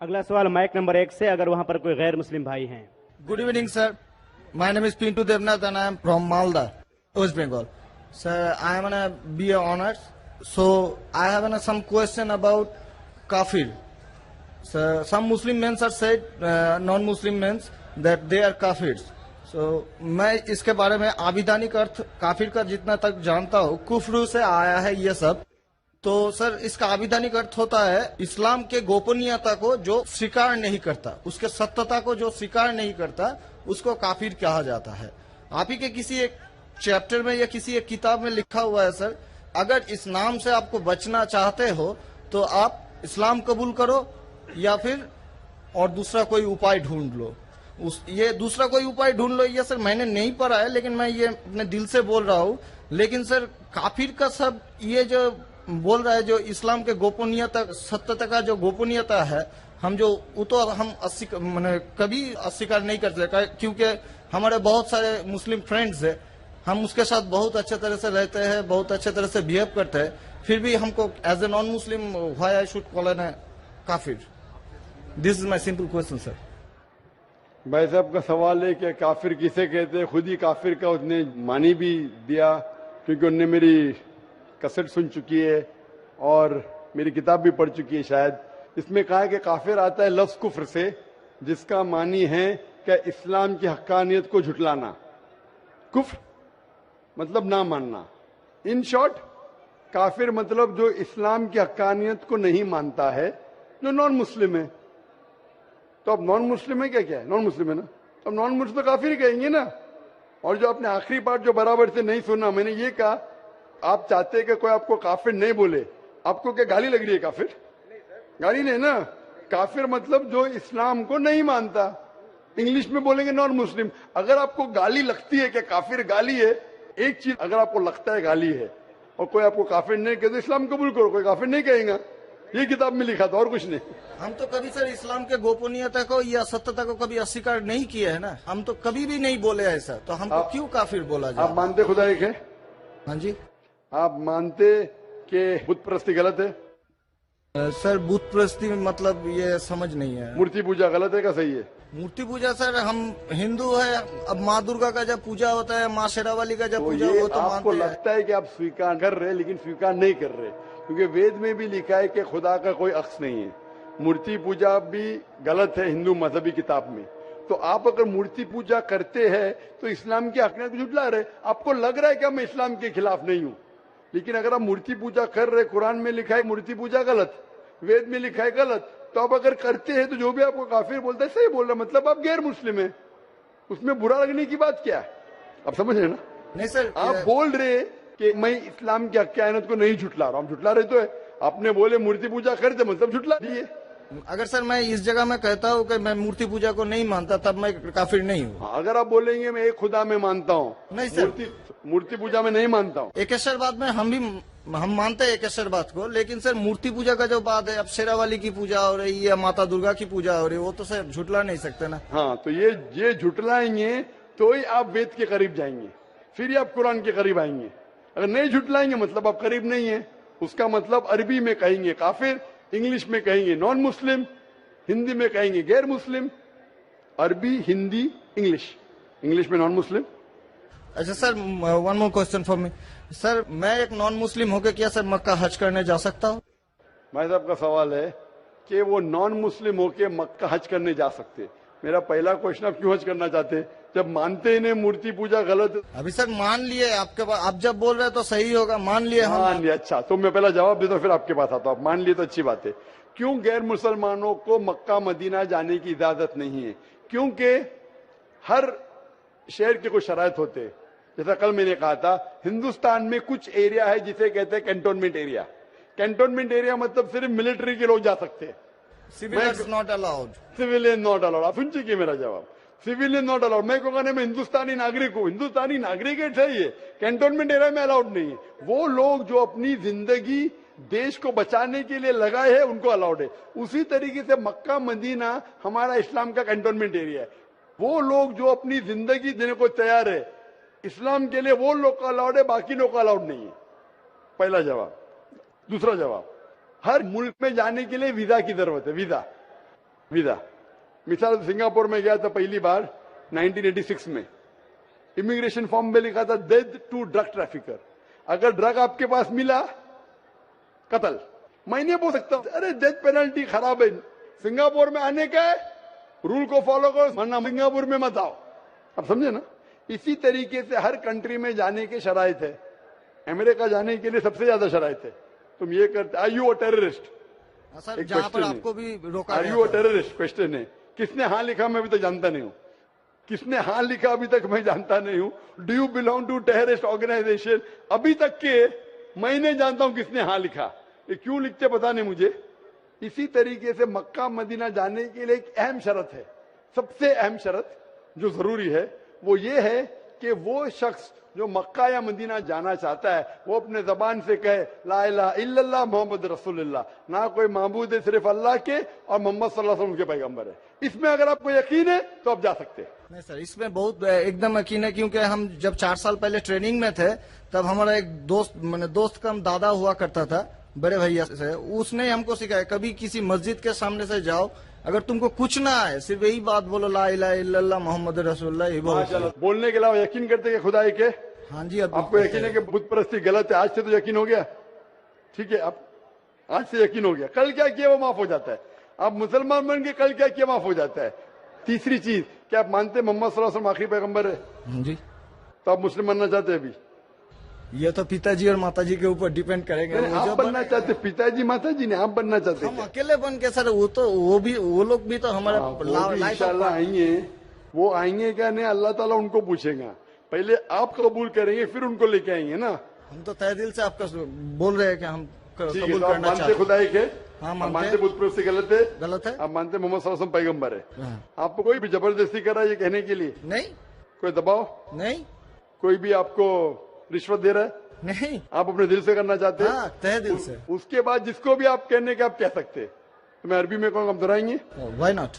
अगला सवाल mic number 1 से, अगर वहां पर कोई गैर मुस्लिम भाई हैं। Good evening, sir. My name is Pintu Devnath and I am from Malda, West Bengal. Sir, I am on a BA honors. So I have some question about kafir. Sir, some Muslim men are said, non-Muslim men, that they are kafirs. So मैं इसके बारे में आविधानिक अर्थ काफिर का जितना तक जानता हूँ, कुफ्र से आया है ये सब। तो सर इसका आविधानिक अर्थ होता है इस्लाम के गोपनीयता को जो स्वीकार नहीं करता, उसके सत्यता को जो स्वीकार नहीं करता, उसको काफिर कहा जाता है। आप ही के किसी एक चैप्टर में या किसी एक किताब में लिखा हुआ है सर, अगर इस नाम से आपको बचना चाहते हो तो आप इस्लाम कबूल करो या फिर और दूसरा कोई उपाय ढूंढ लो। ये दूसरा कोई उपाय ढूंढ लो, ये सर मैंने नहीं पढ़ा है, लेकिन मैं ये अपने दिल से बोल रहा हूँ। लेकिन सर काफिर का सब ये जो बोल रहा है, जो इस्लाम के गोपनीयता सत्यता का जो गोपनीयता है, हम जो वो तो हम कभी अस्वीकार नहीं कर सकते, क्योंकि हमारे बहुत सारे मुस्लिम फ्रेंड्स है, हम उसके साथ बहुत अच्छे तरह से रहते हैं, बहुत अच्छे तरह से बिहेव करते हैं, फिर भी हमको as a non Muslim why I should call an काफिर? This is my simple question sir. भाई साहब का सवाल है कि काफिर किसे कहते हैं। खुद ही काफिर का उसने मानी भी दिया, क्योंकि उनने मेरी कसट सुन चुकी है और मेरी किताब भी पढ़ चुकी है शायद। इसमें कहा है कि काफिर आता है लफ्ज कुफ्र से, जिसका मानी है कि इस्लाम की हक्कानियत को झुटलाना। कुफ्र मतलब ना मानना। इन शॉर्ट काफिर मतलब जो इस्लाम की हक्कानियत को नहीं मानता है, जो नॉन मुस्लिम है। तो अब नॉन मुस्लिम है क्या है? नॉन मुस्लिम है ना, तो अब नॉन मुस्लिम तो काफिर ही कहेंगे ना। और जो आपने आखिरी पार्ट जो बराबर से नहीं सुना, मैंने ये कहा आप चाहते हैं कि कोई आपको काफिर नहीं बोले, आपको क्या गाली लग रही है? काफिर गाली नहीं ना। काफिर मतलब जो इस्लाम को नहीं मानता। इंग्लिश में बोलेंगे नॉन मुस्लिम। अगर आपको गाली लगती है कि काफिर गाली है, एक चीज अगर आपको लगता है गाली है और कोई आपको काफिर नहीं कहते, इस्लाम कबूल करो, कोई काफिर नहीं कहेगा। ये किताब में लिखा था और कुछ नहीं। हम तो कभी सर इस्लाम के गोपनीयता को या सत्यता को कभी अस्वीकार नहीं किया है ना, हम तो कभी भी नहीं बोले ऐसा, तो हमको क्यों काफिर बोला जाए? आप मानते खुदा एक है? हाँ जी। आप मानते कि बुत परस्ती गलत है? सर बुत परस्ती मतलब ये समझ नहीं है। मूर्ति पूजा गलत है क्या सही है? मूर्ति पूजा सर हम हिंदू है, अब माँ दुर्गा का जब पूजा होता है, माँ शेरावाली का जब तो पूजा ये हो तो आपको मानते हैं। लगता है कि आप स्वीकार कर रहे हैं, लेकिन स्वीकार नहीं कर रहे, क्योंकि वेद में भी लिखा है कि खुदा का कोई अक्स नहीं है। मूर्ति पूजा भी गलत है हिंदू मजहबी किताब में। तो आप अगर मूर्ति पूजा करते हैं तो इस्लाम की हकीकत को झुठला रहे। आपको लग रहा है कि मैं इस्लाम के खिलाफ नहीं हूँ, लेकिन अगर आप मूर्ति पूजा कर रहे, कुरान में लिखा है मूर्ति पूजा गलत, वेद में लिखा है गलत, तो आप अगर करते हैं तो जो भी आपको काफिर बोलता है सही बोल रहा है, मतलब आप गैर मुस्लिम है। उसमें बुरा लगने की बात क्या है? आप समझ रहे ना? नहीं सर, आप बोल रहे कि मैं इस्लाम की हक्कानियत को नहीं झुटला रहा हूँ। झुटला रहे तो है। आपने बोले मूर्ति पूजा करते, मतलब झुटला दिए। अगर सर मैं इस जगह में कहता हूँ कि मैं मूर्ति पूजा को नहीं मानता, तब मैं काफिर नहीं हूँ। अगर आप बोलेंगे मैं एक खुदा में मानता हूँ, नहीं सर, मूर्ति पूजा में नहीं मानता हूँ। एकेश्वरवाद में हम मानते हैं एकेश्वरवाद को, लेकिन सर मूर्ति पूजा का जो बात है, अब शेरावाली की पूजा हो रही है, माता दुर्गा की पूजा हो रही है, वो तो सर झुटला नहीं सकते ना। हाँ, तो ये झुटलाएंगे तो ही आप वेद के करीब जाएंगे, फिर ही आप कुरान के करीब आएंगे। अगर नहीं झुटलाएंगे मतलब आप करीब नहीं है। उसका मतलब अरबी में कहेंगे काफिर, इंग्लिश में कहेंगे नॉन मुस्लिम, हिंदी में कहेंगे गैर मुस्लिम। अरबी, हिंदी, इंग्लिश में नॉन मुस्लिम। अच्छा sir, one more question for me sir, मैं एक नॉन मुस्लिम होकर क्या सर मक्का हज करने जा सकता हूँ? भाई साहब का सवाल है कि वो नॉन मुस्लिम होके मक्का हज करने जा सकते। मेरा पहला क्वेश्चन, आप क्यों हज करना चाहते? जब मानते इन्हें मूर्ति पूजा गलत। अभी सर मान लिए आपके पास, आप जब बोल रहे हैं तो सही होगा, मान लिए हम। मान लिया, अच्छा। तो मैं पहला जवाब देता हूँ फिर आपके पास आता हूँ। मान लिए तो अच्छी बात है। क्यों गैर मुसलमानों को मक्का मदीना जाने की इजाजत नहीं है? क्योंकि हर शहर के कुछ शराइत होते हैं। जैसा कल मैंने कहा था, हिंदुस्तान में कुछ एरिया है जिसे कहते हैं कैंटोनमेंट एरिया। कैंटोनमेंट एरिया मतलब सिर्फ मिलिट्री के लोग जा सकते हैं, civilians not allowed. Civilian not allowed. आप सुन चुके मेरा जवाब, सिविलियन नॉट अलाउड। मैं कहूँगा मैं हिंदुस्तानी नागरिक हूँ, हिंदुस्तानी नागरिक है सही है, कैंटोनमेंट एरिया में अलाउड नहीं है। वो लोग जो अपनी जिंदगी देश को बचाने के लिए लगाए हैं उनको अलाउड है। उसी तरीके से मक्का मदीना हमारा इस्लाम का कैंटोनमेंट एरिया है। वो लोग जो अपनी जिंदगी देने को तैयार है इस्लाम के लिए, वो लोग का अलाउड है, बाकी लोग का अलाउड नहीं है। पहला जवाब। दूसरा जवाब, हर मुल्क में जाने के लिए वीजा की जरूरत है। Visa visa. मिसाल सिंगापुर में गया था पहली बार 1986 में, इमिग्रेशन फॉर्म में लिखा था डेथ टू ड्रग ट्रैफिकर। अगर ड्रग आपके पास मिला, कत्ल। मैं नहीं बोल सकता अरे डेथ पेनल्टी खराब है, सिंगापुर में आने का है, रूल को फॉलो करो, वरना सिंगापुर में मत आओ। आप समझे ना? इसी तरीके से हर कंट्री में जाने के शराइत है। अमेरिका जाने के लिए सबसे ज्यादा शराइत है। तुम ये करते, are you a terrorist? Sir एक जहाँ पर question है। आपको भी रोका आर गया यू अ था। टेररिस्ट? क्वेश्चन है। किसने हाँ लिखा मैं अभी तक जानता नहीं हूँ। किसने हाँ लिखा अभी तक मैं जानता नहीं हूँ। Do you belong to terrorist organisation? अभी तक के मैं नहीं जानता हूँ किसने हाँ लिखा। ये क्यों लिखते पता नहीं मुझे। इसी तरीके से मक्का मदीना जाने के लिए एक अहम शर्त है, सबसे अहम शर्त जो जरूरी है वो ये है कि वो शख्स जो मक्का या मदीना जाना चाहता है वो अपने जबान से कहे ला इलाहा इल्लल्लाह मोहम्मद रसूलुल्लाह, ना कोई माबूद है सिर्फ अल्लाह के और मोहम्मद सल्लल्लाहु अलैहि वसल्लम के पैगंबर है। इसमें अगर आपको यकीन है तो आप जा सकते हैं। नहीं सर, इसमें बहुत एकदम यकीन है, क्योंकि हम जब 4 साल पहले ट्रेनिंग में थे तब हमारा एक दोस्त, मैंने दोस्त का दादा हुआ करता था बड़े भैया से, उसने हमको सिखाया कभी किसी मस्जिद के सामने से जाओ, अगर तुमको कुछ ना आए सिर्फ यही बात बोलो ला इलाहा इल्लल्लाह मोहम्मद रसूलुल्लाह, ये बहुत माशाल्लाह। बोलने के अलावा यकीन करते हैं कि खुदा एक है। हाँ जी। अब आपको यकीन है कि बुत परस्ती गलत है, आज से तो यकीन हो गया, ठीक है? अब आज से यकीन हो गया, कल क्या किया वो माफ हो जाता है। आप मुसलमान बन के कल क्या किया माफ हो जाता है। तीसरी चीज, क्या आप मानते हैं मोहम्मद सल्लल्लाहु अलैहि वसल्लम आखिरी पैगंबर है? हाँ जी। तो आप मुस्लिम बनना चाहते हैं? अभी ये तो पिताजी और माताजी के ऊपर डिपेंड करेंगे। नहीं, वो आप जो बनना चाहते, पिताजी माताजी ने, आप बनना चाहते हम हैं? अकेले बन के सर, वो लोग भी तो हमारे लाइफ इंशाल्लाह आएंगे। वो आएंगे क्या नहीं, अल्लाह ताला उनको पूछेगा। पहले आप कबूल करेंगे फिर उनको लेके आएंगे ना। हम तो तहे दिल से आपका बोल रहे हैं कि हम ठीक है, कबूल तो आप करना मानते चाहते खुदा एक है? हाँ, आप मानते मानते बुत परस्ती गलत है? गलत है? आप मानते मोहम्मद सल्लल्लाहु अलैहि वसल्लम पैगंबर है? हाँ। आपको कोई भी जबरदस्ती कर रहा है ये कहने के लिए? नहीं कोई दबाव? नहीं कोई भी आपको रिश्वत दे रहा है? नहीं। आप अपने दिल से करना चाहते हैं? हाँ, तहे दिल से। उसके बाद जिसको भी आप कहने के आप कह सकते हैं। तो मैं अरबी में कहूँगा, हम दोहराएंगे। Why not?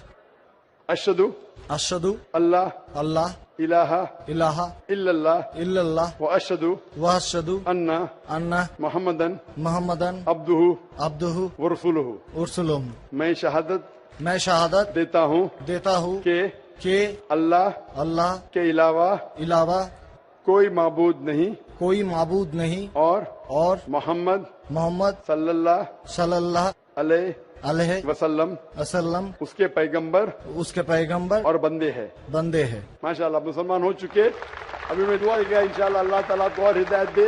अशहदु अशहदु अल्लाह अल्लाह इलाहा इलाहा इल्लल्लाह इल्लल्लाह व अशहदु व अशहदु अन्ना अन्ना मुहम्मदन मोहम्मदन अब्दुहु अब्दुहु व रसूलुहु। उरसुलुहु। मैं शहादत मैं शहादत देता हूँ देता हूँ कि कि अल्लाह अल्लाह के अलावा इलावा कोई माबूद नहीं कोई माबूद नहीं और मोहम्मद सल्लल्लाहु सल्लल्लाहु अलैहि वसल्लम वसल्लम उसके पैगंबर उसके पैगंबर और बंदे हैं। बंदे हैं। माशाल्लाह मुसलमान हो चुके। अभी मैं दुआ किया इंशाल्लाह अल्लाह ताला को और हिदायत दे,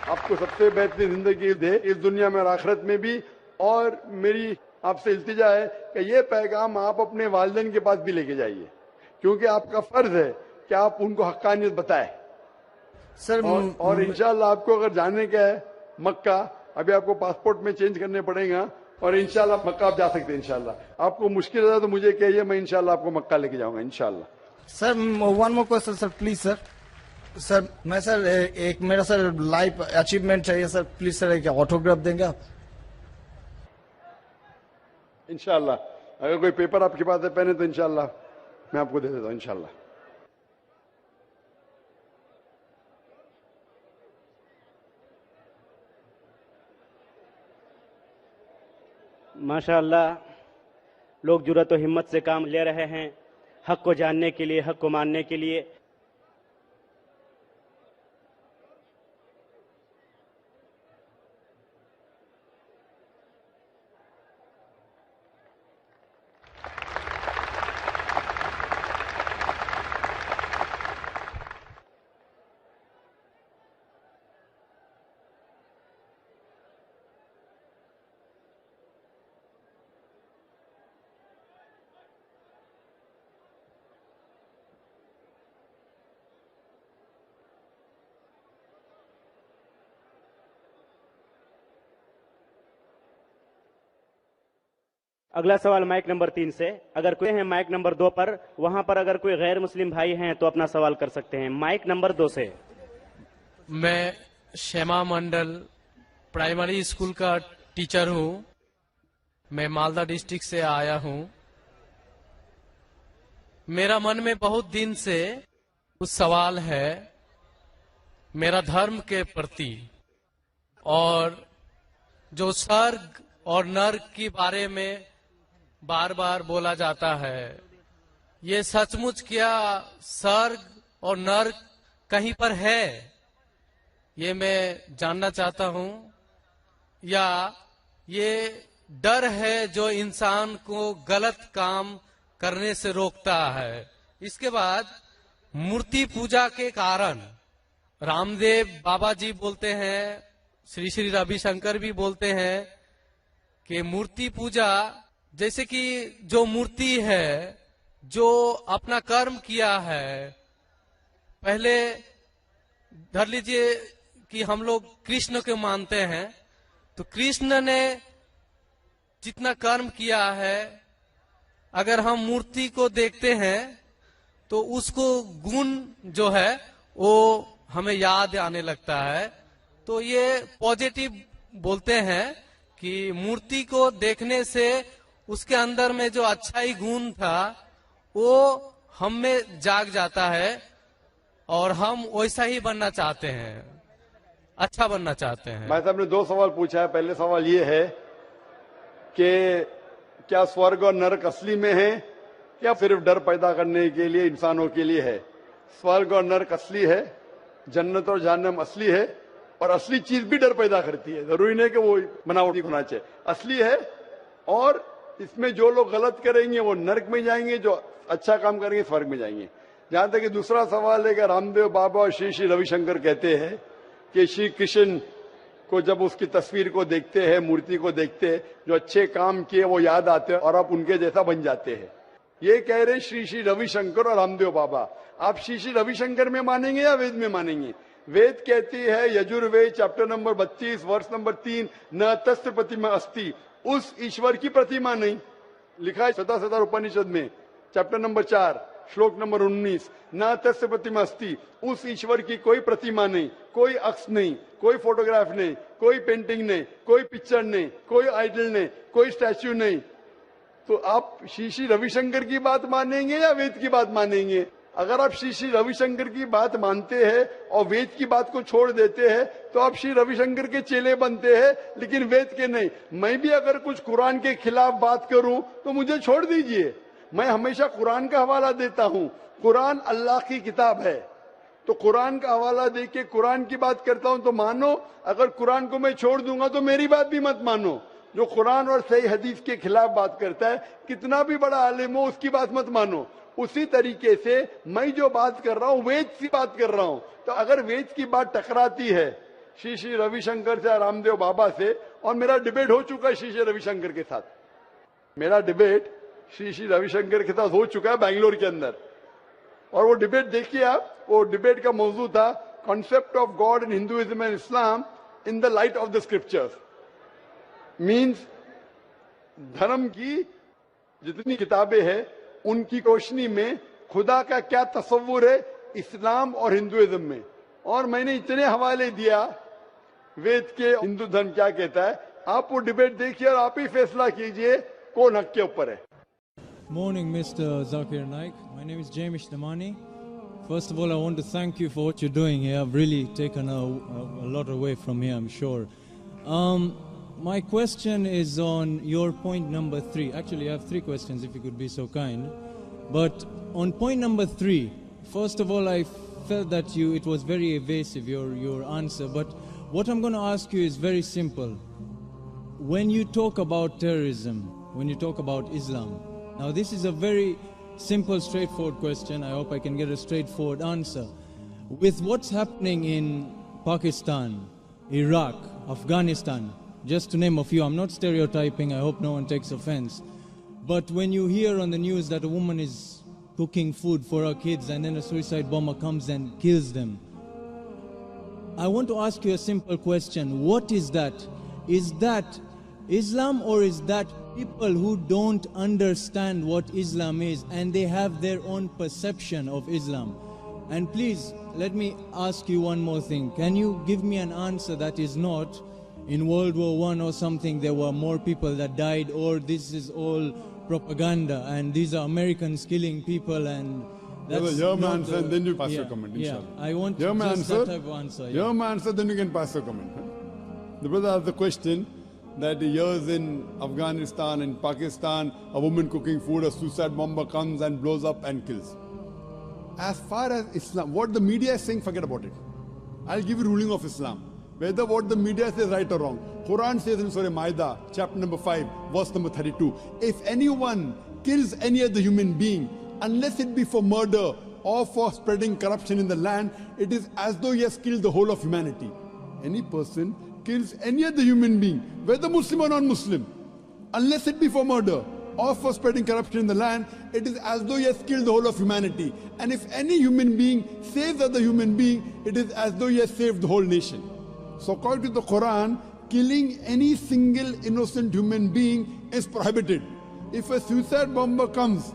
आपको सबसे बेहतरीन जिंदगी दे इस दुनिया में और आखिरत में भी। और मेरी आपसे इल्तिजा है कि ये पैगाम आप अपने वालिदैन के पास भी लेके जाइए, क्योंकि आपका फर्ज है कि आप उनको हक्कानियत बताएं। सर और इंशाल्लाह आपको अगर जाने का है मक्का, अभी आपको पासपोर्ट में चेंज करने पड़ेगा और इंशाल्लाह मक्का आप जा सकते हैं। इंशाल्लाह आपको मुश्किल है तो मुझे कहिए, मैं इंशाल्लाह आपको मक्का लेके जाऊंगा इंशाल्लाह। Sir one more question sir, please sir. Sir मैं सर एक मेरा सर लाइफ अचीवमेंट चाहिए सर, प्लीज सर एक ऑटोग्राफ देंगे आप? इंशाल्लाह अगर कोई पेपर आपके पास है पहने तो इंशाल्लाह मैं आपको दे देता हूँ इंशाल्लाह। माशाअल्लाह, लोग जुर्रत और हिम्मत से काम ले रहे हैं हक को जानने के लिए, हक को मानने के लिए। अगला सवाल माइक नंबर 3 से। अगर कोई है माइक नंबर 2 पर, वहां पर अगर कोई गैर मुस्लिम भाई हैं तो अपना सवाल कर सकते हैं। माइक नंबर 2 से। मैं श्यामा मंडल प्राइमरी स्कूल का टीचर हूं। मैं मालदा डिस्ट्रिक्ट से आया हूं। मेरा मन में बहुत दिन से कुछ सवाल है मेरा धर्म के प्रति, और जो स्वर्ग और नर्क के बारे में बार बार बोला जाता है, ये सचमुच क्या स्वर्ग और नर्क कहीं पर है? ये मैं जानना चाहता हूं, या ये डर है जो इंसान को गलत काम करने से रोकता है? इसके बाद मूर्ति पूजा के कारण रामदेव बाबा जी बोलते हैं, श्री श्री रविशंकर भी बोलते हैं कि मूर्ति पूजा जैसे कि जो मूर्ति है जो अपना कर्म किया है, पहले धर लीजिए कि हम लोग कृष्ण को मानते हैं, तो कृष्ण ने जितना कर्म किया है, अगर हम मूर्ति को देखते हैं तो उसको गुण जो है वो हमें याद आने लगता है। तो ये पॉजिटिव बोलते हैं कि मूर्ति को देखने से उसके अंदर में जो अच्छाई गुण था वो हम में जाग जाता है और हम वैसा ही बनना चाहते हैं, अच्छा बनना चाहते हैं। भाई साहब ने 2 सवाल पूछा है। पहले सवाल ये है कि क्या स्वर्ग और नरक असली में है या सिर्फ डर पैदा करने के लिए इंसानों के लिए है? स्वर्ग और नरक असली है, जन्नत और जहन्नम असली है, और असली चीज भी डर पैदा करती है। जरूरी नहीं कि वो बनावटी होना चाहिए, असली है। और इसमें जो लोग गलत करेंगे वो नरक में जाएंगे, जो अच्छा काम करेंगे स्वर्ग में जाएंगे। जहां तक कि दूसरा सवाल है कि रामदेव बाबा और श्री श्री रविशंकर कहते हैं कि श्री कृष्ण को जब उसकी तस्वीर को देखते हैं, मूर्ति को देखते हैं, जो अच्छे काम किए वो याद आते हैं और आप उनके जैसा बन जाते हैं। ये कह रहे श्री श्री रविशंकर और रामदेव बाबा। आप श्री श्री रविशंकर में मानेंगे या वेद में मानेंगे? वेद कहती है, यजुर्वेद चैप्टर नंबर 32 वर्ष नंबर 3, न तस्य प्रतिमा अस्ति, उस ईश्वर की प्रतिमा नहीं। लिखा है शतशत उपनिषद में चैप्टर नंबर 4 श्लोक नंबर 19, न तस्य प्रतिमा अस्ति, उस ईश्वर की कोई प्रतिमा नहीं, कोई अक्ष नहीं, कोई फोटोग्राफ नहीं, कोई पेंटिंग नहीं, कोई पिक्चर नहीं, कोई आइडल नहीं, कोई स्टैच्यू नहीं। तो आप श्री श्री रविशंकर की बात मानेंगे या वेद की बात मानेंगे? अगर आप श्री श्री रविशंकर की बात मानते हैं और वेद की बात को छोड़ देते हैं तो आप श्री रविशंकर के चेले बनते हैं, लेकिन वेद के नहीं। मैं भी अगर कुछ कुरान के खिलाफ बात करूं तो मुझे छोड़ दीजिए। मैं हमेशा कुरान का हवाला देता हूं। कुरान अल्लाह की किताब है, तो कुरान का हवाला दे के कुरान की बात करता हूं तो मानो। अगर कुरान को मैं छोड़ दूंगा तो मेरी बात भी मत मानो। जो कुरान और सही हदीस के खिलाफ बात करता है, कितना भी बड़ा आलिम हो, उसकी बात मत मानो। उसी तरीके से मैं जो बात कर रहा हूं वेद की बात कर रहा हूं। तो अगर वेद की बात टकराती है श्री श्री रविशंकर से, रामदेव बाबा से, और मेरा डिबेट हो चुका है श्री श्री रविशंकर के साथ, मेरा डिबेट श्री श्री रविशंकर के साथ हो चुका है बैंगलोर के अंदर। और वो डिबेट देखिए आप, वो डिबेट का मौजू था concept of God in Hinduism and Islam in the light of the scriptures. Means धर्म की जितनी किताबें हैं उनकी रोशनी में खुदा का क्या तस्वुर है इस्लाम और हिंदुइज्म में। और मैंने इतने हवाले दिया वेद के, हिंदू धर्म क्या कहता है। आप वो डिबेट देखिए और आप ही फैसला कीजिए कौन हक के ऊपर है। Morning, Mr. Zakir Naik. My name is James Damani. First of all, I want to thank you for what you're doing here. I've really taken a lot away from here, I'm sure. My question is on your point number 3. Actually, I have 3 questions, if you could be so kind. But on point number 3, first of all, I felt that it was very evasive, your answer. But what I'm going to ask you is very simple. When you talk about terrorism, when you talk about Islam, now this is a very simple, straightforward question. I hope I can get a straightforward answer. With what's happening in Pakistan, Iraq, Afghanistan, just to name a few, I'm not stereotyping, I hope no one takes offense. But when you hear on the news that a woman is cooking food for her kids and then a suicide bomber comes and kills them, I want to ask you a simple question. What is that? Is that Islam, or is that people who don't understand what Islam is and they have their own perception of Islam? And please, let me ask you one more thing. Can you give me an answer that is not in World War I or something there were more people that died, or this is all propaganda and these are Americans killing people, and that's your not answer, and then you pass your comment, yeah, inshallah. I want Your just answer, that type of answer. your answer, then you can pass your comment. The brother asked the question that years in Afghanistan and Pakistan, a woman cooking food, a suicide bomber comes and blows up and kills. As far as Islam, what the media is saying, forget about it. I'll give you ruling of Islam. Whether what the media says right or wrong. Quran says in Surah Ma'idah, chapter number 5, verse number 32, if anyone kills any other human being, unless it be for murder or for spreading corruption in the land, it is as though he has killed the whole of humanity. Any person kills any other human being, whether Muslim or non-Muslim, unless it be for murder or for spreading corruption in the land, it is as though he has killed the whole of humanity. And if any human being saves other human being, it is as though he has saved the whole nation. So according to the Quran, killing any single innocent human being is prohibited. If a suicide bomber comes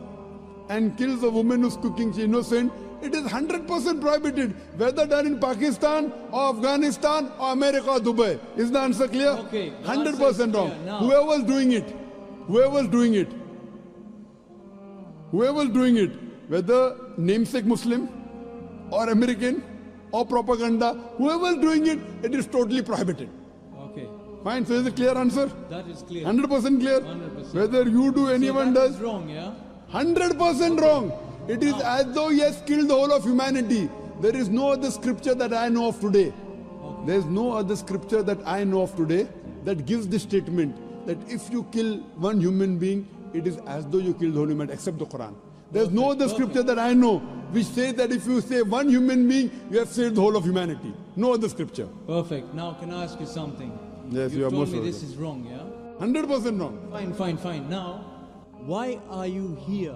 and kills a woman who's cooking, she's innocent, it is 100% prohibited, whether done in Pakistan or Afghanistan or America or Dubai. Is the answer clear? Okay. 100% wrong. Now. Whoever's doing it, whether namesake Muslim or American or propaganda, whoever's doing it, it is totally prohibited. Okay. Fine, so is it clear answer? That is clear. 100% clear? 100%. Whether you do, anyone so that does. is wrong, yeah? 100% wrong. It is as though he has killed the whole of humanity. There is no other scripture that I know of today. There is no other scripture that I know of today that gives this statement that if you kill one human being, it is as though you killed the whole humanity, except the Quran. There is no other scripture that I know which says that if you save one human being, you have saved the whole of humanity. No other scripture. Perfect. Now, can I ask you something? Yes, you you are told most me welcome. this is wrong, yeah? 100% wrong. Fine. Now, why are you here?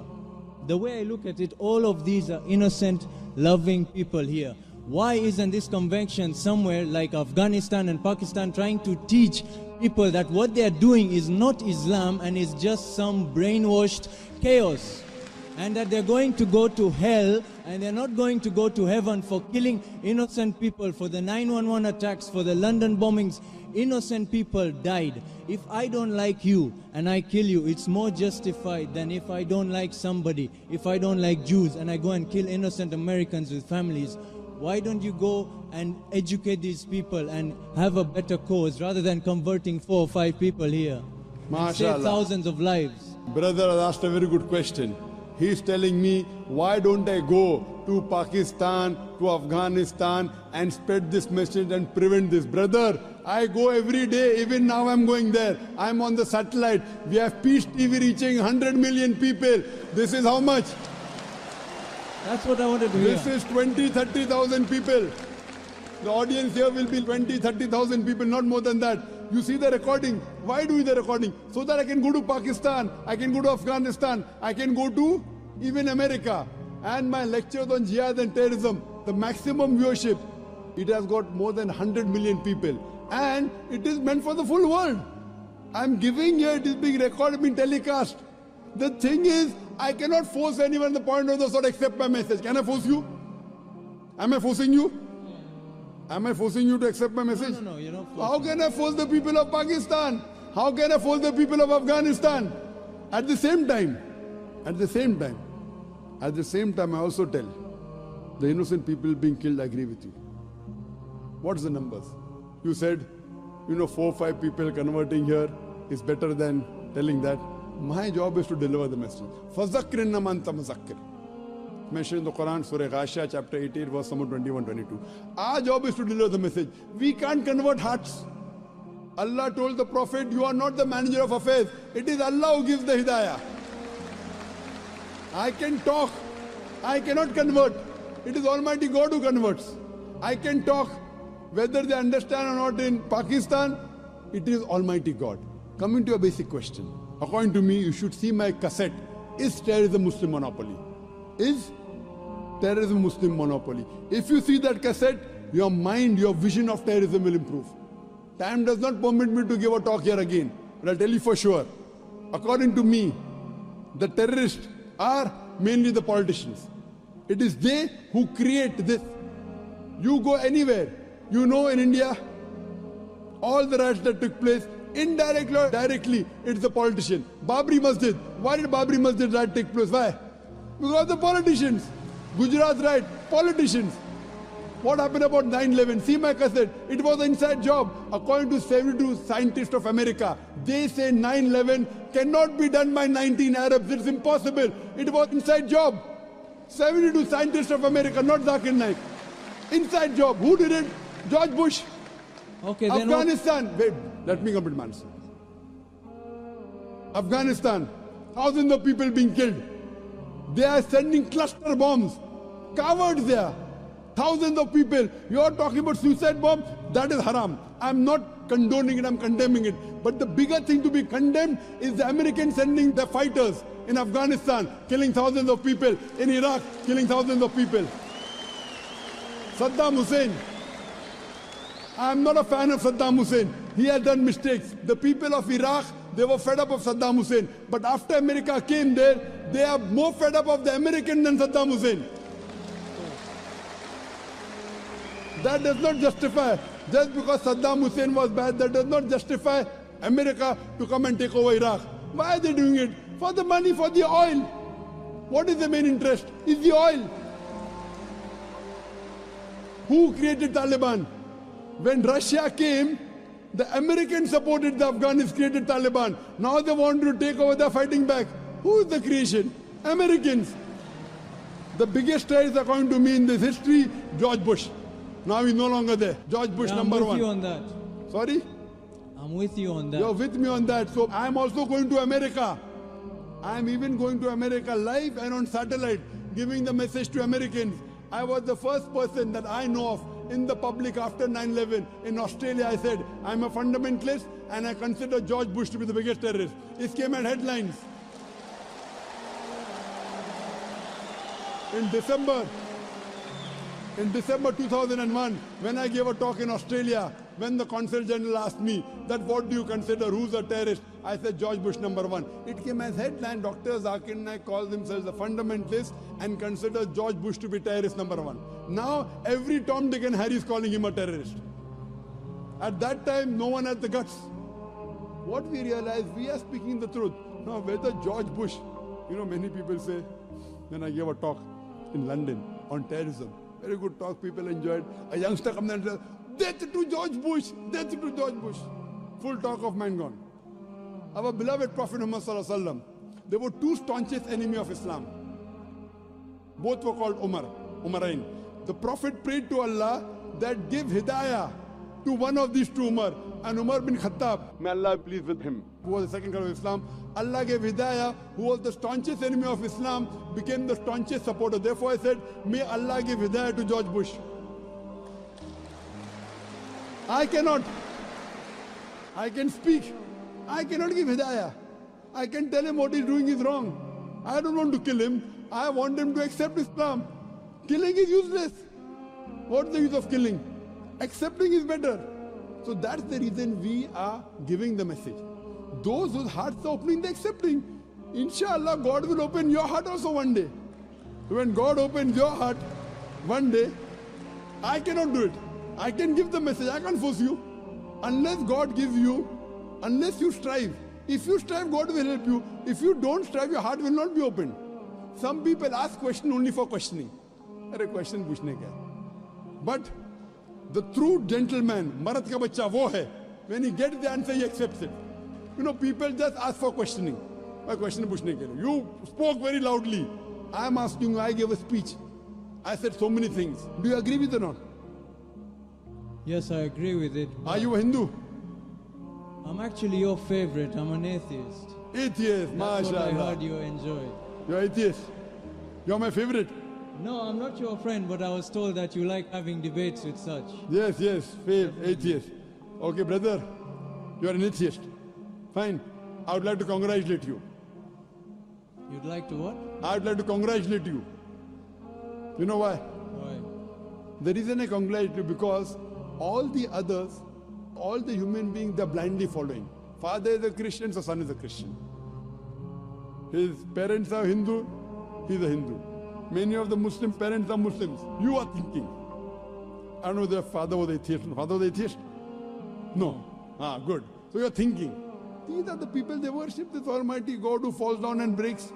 The way I look at it, all of these are innocent, loving people here. Why isn't this convention somewhere like Afghanistan and Pakistan trying to teach people that what they are doing is not Islam and is just some brainwashed chaos? And that they're going to go to hell and they're not going to go to heaven for killing innocent people, for the 911 attacks, for the London bombings. Innocent people died. If I don't like you and I kill you, it's more justified than if I don't like somebody. If I don't like Jews and I go and kill innocent Americans with families, why don't you go and educate these people and have a better cause rather than converting 4 or 5 people here? And save MashaAllah. thousands of lives. Brother has asked a very good question. He's telling me, why don't I go to Pakistan, to Afghanistan and spread this message and prevent this? Brother, I go every day, even now I'm going there. I'm on the satellite. We have Peace TV reaching 100 million people. This is how much? That's what I wanted to hear. This is 20-30,000 people. The audience here will be 20-30,000 people, not more than that. You see the recording. Why do the recording? So that I can go to Pakistan, I can go to Afghanistan, I can go to even America. And my lectures on jihad and terrorism, the maximum viewership, it has got more than 100 million people. And it is meant for the full world. I'm giving here, it is being recorded, being telecast. The thing is, I cannot force anyone at the point of the sword accept my message. Can I force you? Am I forcing you? Am I forcing you to accept my message? No, you're not How can I force the people of Pakistan? How can I force the people of Afghanistan? At the same time, I also tell the innocent people being killed, I agree with you. What's the numbers? You said, 4 or 5 people converting here is better than telling that. My job is to deliver the message. فَذَكِّرْ إِنَّمَا أَنْتَ مُذَكِّرٌ. Mentioned in the Quran, Surah Ghashiyah, chapter 18, verse number 21-22. Our job is to deliver the message. We can't convert hearts. Allah told the Prophet, you are not the manager of affairs. It is Allah who gives the hidayah. I can talk. I cannot convert. It is Almighty God who converts. I can talk. Whether they understand or not in Pakistan, it is Almighty God. Coming to a basic question. According to me, you should see my cassette. Is terrorism Muslim monopoly? Is terrorism Muslim monopoly? If you see that cassette, your mind, your vision of terrorism will improve. Time does not permit me to give a talk here again, but I'll tell you for sure. According to me, the terrorists are mainly the politicians. It is they who create this. You go anywhere, in India, all the riots that took place, indirectly or directly, it's the politician. Babri Masjid. Why did Babri Masjid riot take place? Why? Because the politicians. Gujarat riot, politicians. What happened about 9/11? See my cassette. It was an inside job. According to 72 scientists of America, they say 9/11 cannot be done by 19 Arabs. It's impossible. It was inside job. 72 scientists of America, not Zakir Naik. Inside job. Who did it? George Bush. Okay, then what, Afghanistan. Wait, let me complete my answer. Afghanistan. Thousands of people being killed. They are sending cluster bombs. Cowards there. Thousands of people. You are talking about suicide bomb? That is haram. I'm not condoning it, I'm condemning it. But the bigger thing to be condemned is the Americans sending their fighters in Afghanistan, killing thousands of people. In Iraq, killing thousands of people. Saddam Hussein. I'm not a fan of Saddam Hussein. He has done mistakes. The people of Iraq, they were fed up of Saddam Hussein. But after America came there, they are more fed up of the American than Saddam Hussein. That does not justify, just because Saddam Hussein was bad, that does not justify America to come and take over Iraq. Why are they doing it? For the money, for the oil. What is the main interest? Is the oil. Who created Taliban? When Russia came, the Americans supported the Afghans, created Taliban. Now they want to take over, they're fighting back. Who is the creation? Americans. The biggest terrorist, according to me, in this history, George Bush. Now he's no longer there. George Bush, yeah, number I'm with one. you on that. Sorry? I'm with you on that. You're with me on that. So I'm also going to America. I'm even going to America live and on satellite, giving the message to Americans. I was the first person that I know of in the public after 9/11 in Australia. I said, I'm a fundamentalist and I consider George Bush to be the biggest terrorist. It came at headlines. In December 2001, when I gave a talk in Australia, when the Consul General asked me that what do you consider, who's a terrorist? I said George Bush number one. It came as headline, Dr. Zakir Naik calls themselves a fundamentalist and considers George Bush to be terrorist number one. Now every Tom, Dick and Harry is calling him a terrorist. At that time, no one had the guts. What we realized, we are speaking the truth. Now whether George Bush, many people say, when I gave a talk in London on terrorism, very good talk, people enjoyed. A youngster comes and says, death to George Bush, death to George Bush. Full talk of mine gone. Our beloved Prophet Muhammad Sallallahu Alaihi Wasallam, there were two staunchest enemies of Islam. Both were called Umarain. The Prophet prayed to Allah that give hidayah to one of these two Umar, and Umar bin Khattab, may Allah be pleased with him, who was the second caliph of Islam. Allah gave hidayah, who was the staunchest enemy of Islam, became the staunchest supporter. Therefore I said, may Allah give hidayah to George Bush. I cannot. I can speak. I cannot give hidayah. I can tell him what he's doing is wrong. I don't want to kill him. I want him to accept Islam. Killing is useless. What's the use of killing? Accepting is better. So that's the reason we are giving the message. Those whose hearts are opening, they're accepting. Inshallah, God will open your heart also one day. When God opens your heart one day, I cannot do it. I can give the message, I can't force you. Unless God gives you, unless you strive. If you strive, God will help you. If you don't strive, your heart will not be opened. Some people ask question only for questioning. Arey question puchne kya? But the true gentleman, Marat ka bachcha wo hai. When he gets the answer, he accepts it. People just ask for questioning. Why question puchne ke liye? You spoke very loudly. I am asking you, I gave a speech. I said so many things. Do you agree with it or not? Yes, I agree with it. Are you a Hindu? I'm actually your favorite. I'm an atheist. Atheist, That's what I mashallah. heard you enjoy. You're atheist. You're my favorite. No, I'm not your friend, but I was told that you like having debates with such. Yes, atheist. Okay, brother, you're an atheist. Fine. I would like to congratulate you. You'd like to what? I would like to congratulate you. You know why? Why? The reason I congratulate you because all the others, all the human beings, they're blindly following. Father is a Christian, so son is a Christian. His parents are Hindu, he's a Hindu. Many of the Muslim parents are Muslims. You are thinking. I don't know whether father was atheist. Father was atheist? No. Good. So you're thinking. These are the people, they worship this Almighty God who falls down and breaks.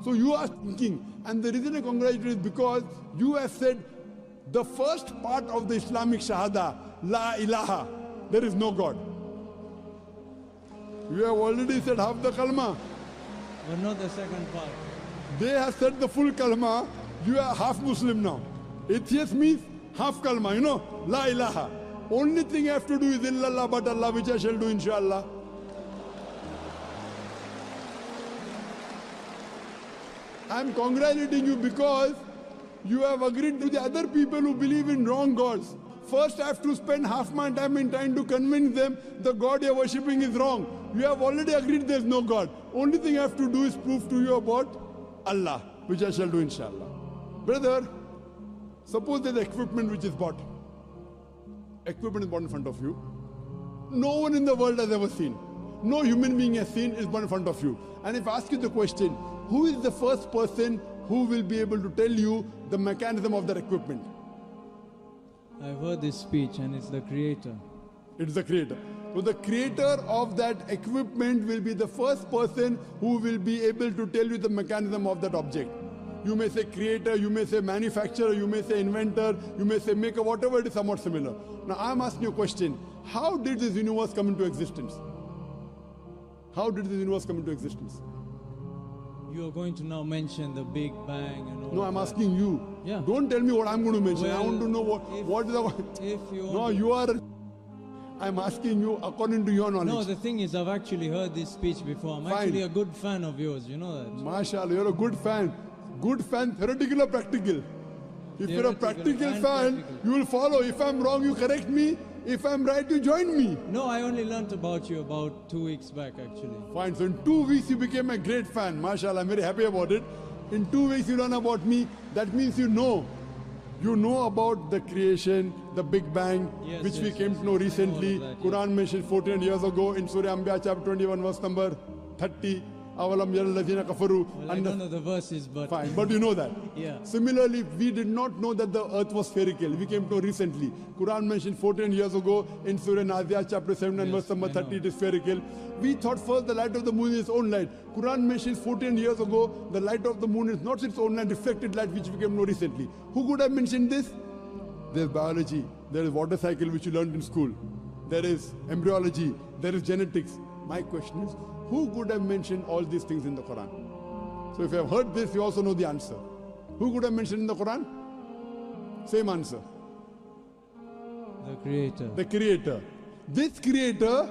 So you are thinking. And the reason I congratulate you is because you have said The first part of the Islamic Shahada, La ilaha, there is no God. You have already said half the kalma. But not the second part. They have said the full kalma. You are half Muslim now. Atheist means half kalma, you know. La ilaha. Only thing I have to do is illallah but Allah, which I shall do inshallah. I am congratulating you because you have agreed to the other people who believe in wrong gods. First I have to spend half my time in trying to convince them the God you are worshipping is wrong. You have already agreed there is no God. Only thing I have to do is prove to you about Allah, which I shall do inshallah. Brother, suppose there is equipment which is bought. Equipment is bought in front of you. No one in the world has ever seen. No human being has seen is bought in front of you. And if I ask you the question, who is the first person who will be able to tell you the mechanism of that equipment? I've heard this speech and it's the Creator. It's the Creator. So the creator of that equipment will be the first person who will be able to tell you the mechanism of that object. You may say creator, you may say manufacturer, you may say inventor, you may say maker, whatever it is, somewhat similar. Now I'm asking you a question. How did this universe come into existence? How did this universe come into existence? You are going to now mention the Big Bang and all No, I'm that. asking you. Yeah. Don't tell me what I'm going to mention. I Well, want to know what is the... If you No, want you are... I'm asking you according to your knowledge. No, the thing is, I've actually heard this speech before. I'm actually a good fan of yours, you know that. MashaAllah, you're a good fan. Good fan, theoretical or practical? If you're a Theoretical practical and fan, practical. you will follow. If I'm wrong, you correct me. If I'm right, you join me. No, I only learnt about you about 2 weeks back, actually. Fine. So in 2 weeks, you became a great fan. MashaAllah, I'm very happy about it. In 2 weeks, you learn about me. That means you know. You know about the creation, the Big Bang, Yes, which we yes, came yes. to know I know recently. all of that, Quran mentioned 14 years ago in Surah Anbiya chapter 21, verse number 30. Avalam yaral ladhina kafaru. Well, I don't know the verses, but Fine, but you know that. Yeah. Similarly, we did not know that the earth was spherical. We came to know recently. Quran mentioned 14 years ago in Surah Nazi'at chapter 7 and Yes, verse number I 30 know. it is spherical. We thought first the light of the moon is its own light. Quran mentions 14 years ago the light of the moon is not its own light, reflected light, which we came to know recently. Who could have mentioned this? There is biology, there is water cycle which you learned in school, there is embryology, there is genetics. My question is, who could have mentioned all these things in the Quran? So if you have heard this, you also know the answer. Who could have mentioned in the Quran? Same answer. the Creator. The Creator. This Creator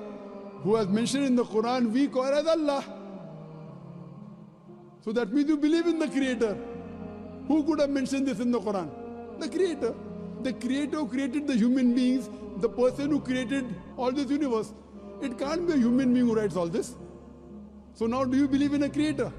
who has mentioned in the Quran, we call as Allah. So that means you believe in the Creator. Who could have mentioned this in the Quran? The Creator. The Creator who created the human beings, the person who created all this universe. It can't be a human being who writes all this. So now do you believe in a Creator?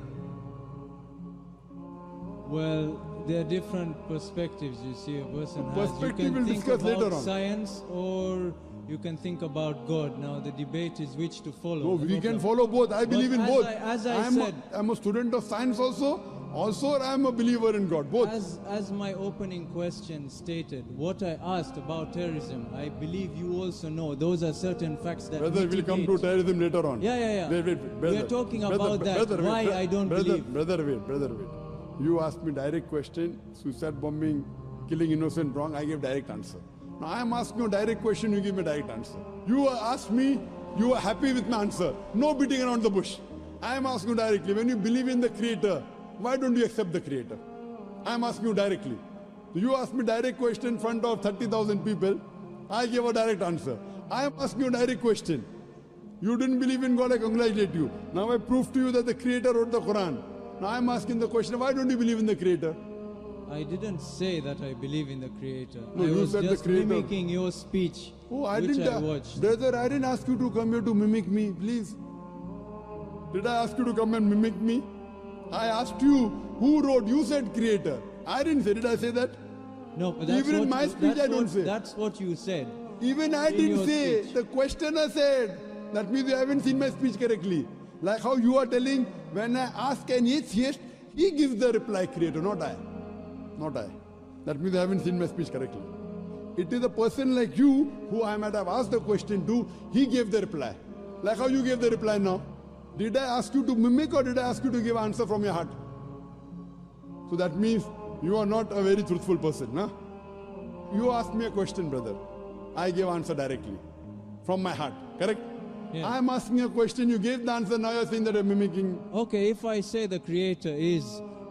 Well, there are different perspectives you see a person has. You Perspective can we'll think discuss later about on. science or you can think about God. Now the debate is which to follow. No, The we can problem- follow both. I believe in as both. as I I'm said, I'm a student of science also. Also, I'm a believer in God. Both. as my opening question stated, what I asked about terrorism, I believe you also know those are certain facts that Brother, we'll come to mitigate- terrorism later on. Yeah. Wait, We brother. are talking Brother, about that. brother, Why wait, I don't brother, believe. Brother, wait. You asked me direct question, suicide bombing, killing innocent, wrong. I gave direct answer. Now I am asking you a direct question, you give me a direct answer. You asked me, you are happy with my answer. No beating around the bush. I am asking you directly, when you believe in the Creator, why don't you accept the Creator? I am asking you directly. You asked me direct question in front of 30,000 people. I gave a direct answer. I am asking you a direct question. You didn't believe in God, I congratulate you. Now I prove to you that the Creator wrote the Quran. Now I am asking the question, why don't you believe in the Creator? I didn't say that I believe in the Creator. No, I you was said the just Creator. mimicking your speech, Oh, I which didn't. I watched. Brother, I didn't ask you to come here to mimic me, please. Did I ask you to come and mimic me? I asked you, who wrote? You said Creator. I didn't say, did I say that? No, but that's Even in what my you- speech, that's I don't what- say. That's what you said. Even I In didn't your say, speech. the questioner said. That means you haven't seen my speech correctly. Like how you are telling, when I ask an atheist, he gives the reply, Creator, not I. Not I. That means you haven't seen my speech correctly. It is a person like you who I might have asked the question to, he gave the reply. Like how you gave the reply now. Did I ask you to mimic or did I ask you to give answer from your heart? So that means you are not a very truthful person, huh? You asked me a question, brother. I gave answer directly from my heart. Correct? Yeah. I'm asking a question. You gave the answer. Now you're saying that I'm mimicking. Okay, if I say the Creator is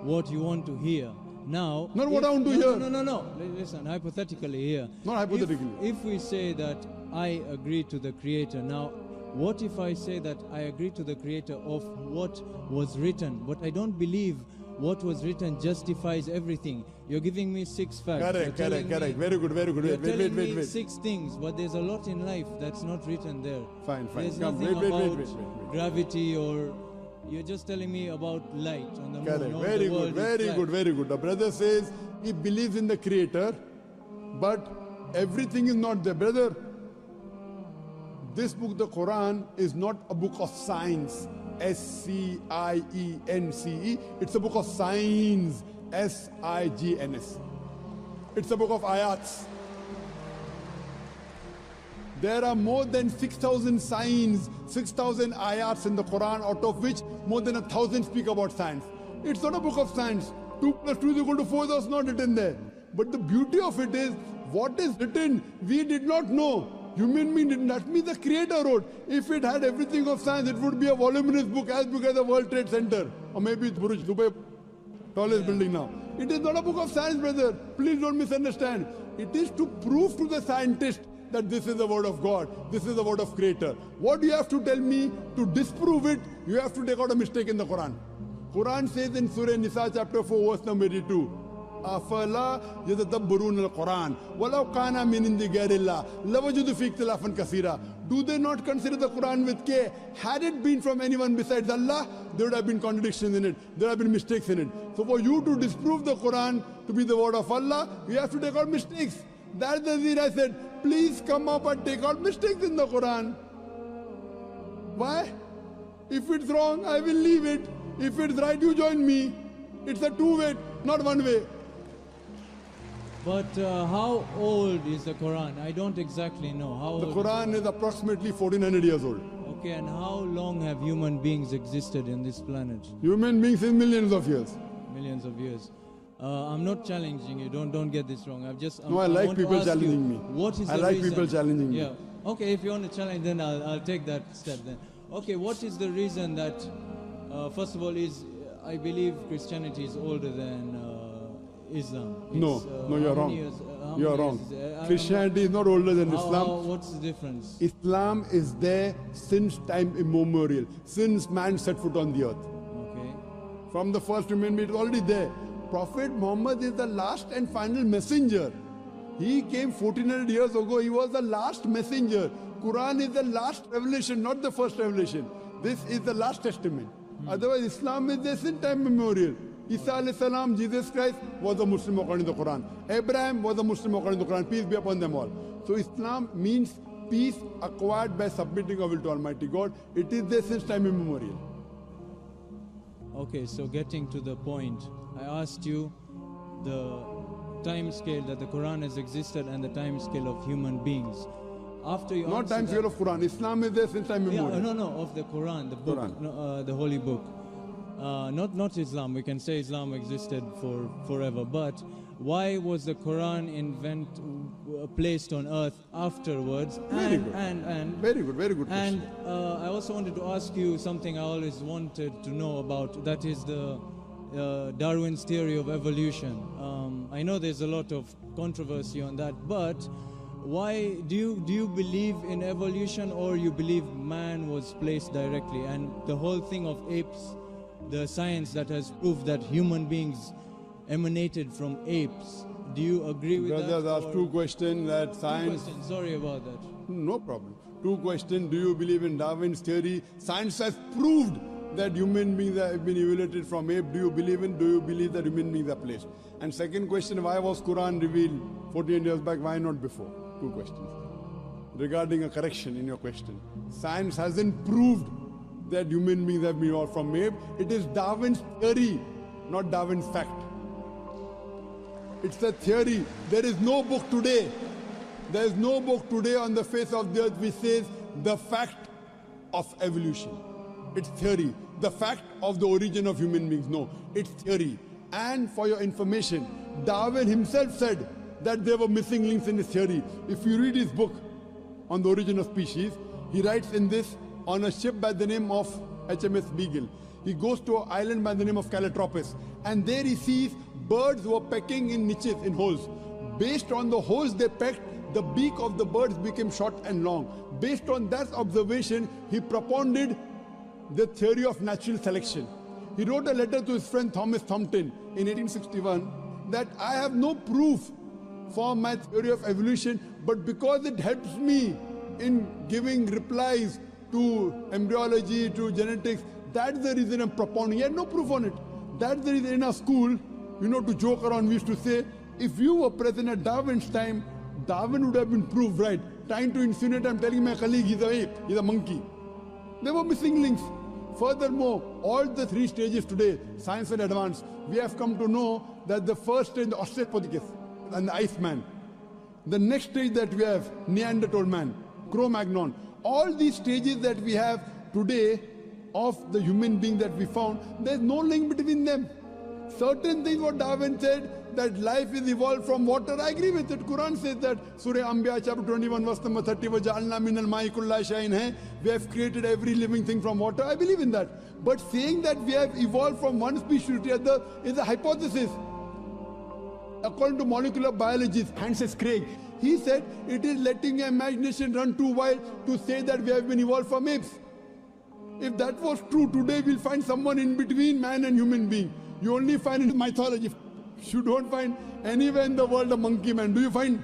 what you want to hear, now... Not what if- I want to no, hear. No. Listen, hypothetically here. Not hypothetically. If we say that I agree to the Creator, now, what if I say that I agree to the Creator of what was written, but I don't believe what was written justifies everything? You're giving me 6 facts. You're Correct. telling me- Very good. You're telling me Wait. 6 things, but there's a lot in life that's not written there. Fine. There's Come, nothing wait. about gravity, or you're just telling me about light on the moon. Correct. or Very the world good. is flat. Very good. The brother says he believes in the Creator, but everything is not there. Brother, this book, the Quran, is not a book of science. S-C-I-E-N-C-E. It's a book of signs. S-I-G-N-S. It's a book of ayats. There are more than 6,000 signs, 6,000 ayats in the Quran, out of which more than 1,000 speak about science. It's not a book of science. 2 plus 2 is equal to 4, that's not written there. But the beauty of it is, what is written, we did not know. Human being didn't. That means the Creator wrote. If it had everything of science, it would be a voluminous book as big as the World Trade Center. Or maybe it's Burj Dubai, tallest building now. It is not a book of science, brother. Please don't misunderstand. It is to prove to the scientist that this is the word of God. This is the word of Creator. What do you have to tell me to disprove it? You have to take out a mistake in the Quran. Quran says in Surah Nisa chapter 4 verse number 82. أَفَلَا يَتَدَبَّرُونَ الْقُرْآنَ وَلَوْ كَانَ مِنْ عِنْدِ غَيْرِ اللَّهِ لَوَجَدُوا فِيهِ اخْتِلَافًا كَثِيرًا. Do they not consider the Quran with care? Had it been from anyone besides Allah, there would have been contradictions in it. There would have been mistakes in it. So for you to disprove the Quran to be the word of Allah, you have to take out mistakes. That's the reason I said, please come up and take out mistakes in the Quran. Why? If it's wrong, I will leave it. If it's right, you join me. It's a two-way, not one way. But how old is the Quran? I don't exactly know. How The old? Quran is approximately 1400 years old. Okay, and how long have human beings existed in this planet? Human beings in millions of years. Millions of years. I'm not challenging you. Don't get this wrong. No, I like want to people ask you, challenging me. What is I the like reason? people challenging me. Yeah. Okay, if you want to challenge, then I'll take that step then. Okay, what is the reason that, first of all, I believe Christianity is older than Islam. No, you're how wrong. many years- how many You're years wrong. is it? Christianity is not older than Islam. What's the difference? Islam is there since time immemorial, since man set foot on the earth. Okay. From the first human being, it's already there. Prophet Muhammad is the last and final messenger. He came 1400 years ago. He was the last messenger. Quran is the last revelation, not the first revelation. This is the last testament. Otherwise, Islam is there since time immemorial. Isa alayhi salam, Jesus Christ, was a Muslim according to the Quran. Abraham was a Muslim according to the Quran. Peace be upon them all. So Islam means peace acquired by submitting our will to Almighty God. It is there since time immemorial. Okay, so getting to the point, I asked you the time scale that the Quran has existed and the time scale of human beings. After you Not answer time that- scale of Quran. Islam is there since time Yeah, immemorial. no, of the Quran, the book, Quran. no, the holy book. Not Islam. We can say Islam existed for forever, but why was the Quran placed on earth afterwards? Very And- good. And Very good and question. I also wanted to ask you something I always wanted to know about. That is the Darwin's theory of evolution. I know there's a lot of controversy on that, but why do you believe in evolution, or you believe man was placed directly? And the whole thing of apes, the science that has proved that human beings emanated from apes. Do you agree with Brothers that? asked or- two questions that Two science. questions. Sorry about that. No problem. Two questions. Do you believe in Darwin's theory? Science has proved that human beings have been evoluted from ape. Do you believe that human beings are placed? And second question, why was Quran revealed 14 years back? Why not before? Two questions. Regarding a correction in your question. Science hasn't proved that human beings have been evolved from ape. It is Darwin's theory, not Darwin's fact. It's a theory. There is no book today. There is no book today on the face of the earth which says the fact of evolution. It's theory. The fact of the origin of human beings. No, it's theory. And for your information, Darwin himself said that there were missing links in his theory. If you read his book on the origin of species, he writes in this on a ship by the name of HMS Beagle. He goes to an island by the name of Calotropis, and there he sees birds who are pecking in niches, in holes. Based on the holes they pecked, the beak of the birds became short and long. Based on that observation, he propounded the theory of natural selection. He wrote a letter to his friend Thomas Thompson in 1861 that I have no proof for my theory of evolution, but because it helps me in giving replies to embryology, to genetics, that's the reason I'm propounding. He had no proof on it. That's the reason in our school, to joke around, we used to say, if you were present at Darwin's time, Darwin would have been proved right. Trying to insinuate, I'm telling my colleague he's an ape, he's a monkey. There were missing links. Furthermore, all the three stages today, science and advance, we have come to know that the first stage, the Australopithecus and the Iceman. The next stage that we have, Neanderthal man, Cro-Magnon. All these stages that we have today of the human being that we found, there's no link between them. Certain things what Darwin said, that life is evolved from water, I agree with it. Quran says that, Surah Anbiya chapter 21 verse number 30, وَجَعَلْنَا مِنَ الْمَاءِ كُلَّ شَيْءٍ hai. We have created every living thing from water, I believe in that. But saying that we have evolved from one species to the other is a hypothesis. According to molecular biologist Francis Crick, he said it is letting your imagination run too wild to say that we have been evolved from apes. If that was true, today we'll find someone in between man and human being. You only find in mythology. You don't find anywhere in the world a monkey man. Do you find?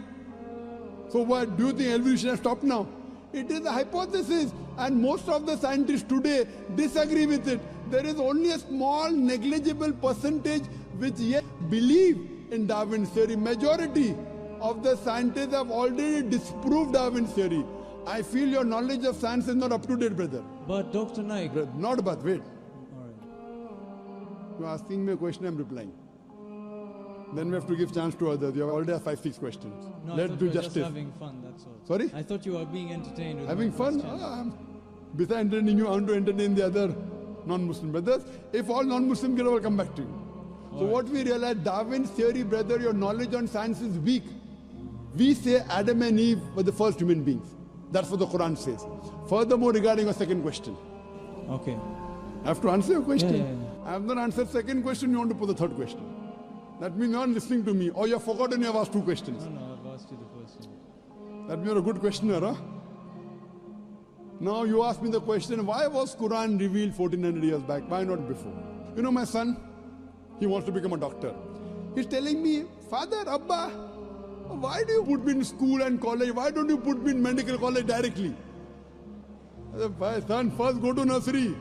So what? Do you think evolution has stopped now? It is a hypothesis, and most of the scientists today disagree with it. There is only a small negligible percentage which yet believe in Darwin's theory. Majority of the scientists have already disproved Darwin's theory. I feel your knowledge of science is not up to date, brother. But Dr. Naik, Not but wait. all right. You're asking me a question, I'm replying. Then we have to give chance to others. You have already have 5-6 questions. No, I Let's thought do we were justice. just having fun, that's all. Sorry? I thought you were being entertained with Having my fun? questions. Besides entertaining you, I want to entertain the other non-Muslim brothers. If all non-Muslim get over, come back to you. So what we realize, Darwin's theory, brother, your knowledge on science is weak. We say Adam and Eve were the first human beings. That's what the Quran says. Furthermore, regarding your second question, Okay. I have to answer your question. Yeah. I have not answered second question, you want to put the third question. That means you're not listening to me, or you have forgotten you have asked 2 questions. No, I've asked you the first one. That means you're a good questioner, huh? Now you ask me the question, why was Quran revealed 1400 years back? Why not before? My son, he wants to become a doctor. He's telling me, Father, Abba, why do you put me in school and college? Why don't you put me in medical college directly? I said, "Why, son, first go to nursery,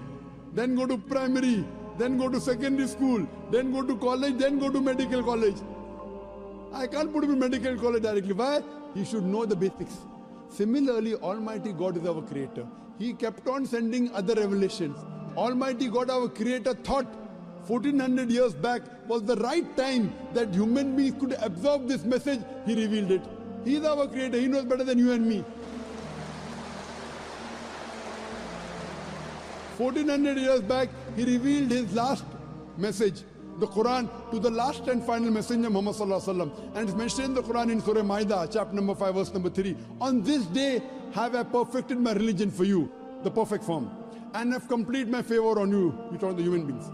then go to primary, then go to secondary school, then go to college, then go to medical college. I can't put him in medical college directly. Why? He should know the basics. Similarly, Almighty God is our creator. He kept on sending other revelations. Almighty God, our creator, thought 1400 years back was the right time that human beings could absorb this message. He revealed it. He is our creator. He knows better than you and me. 1400 years back, he revealed his last message, the Quran, to the last and final messenger, Muhammad Sallallahu Alaihi Wasallam. And it's mentioned in the Quran in Surah Ma'idah, chapter number 5, verse number 3. On this day have I perfected my religion for you, the perfect form, and have completed my favor on you, you talk the human beings,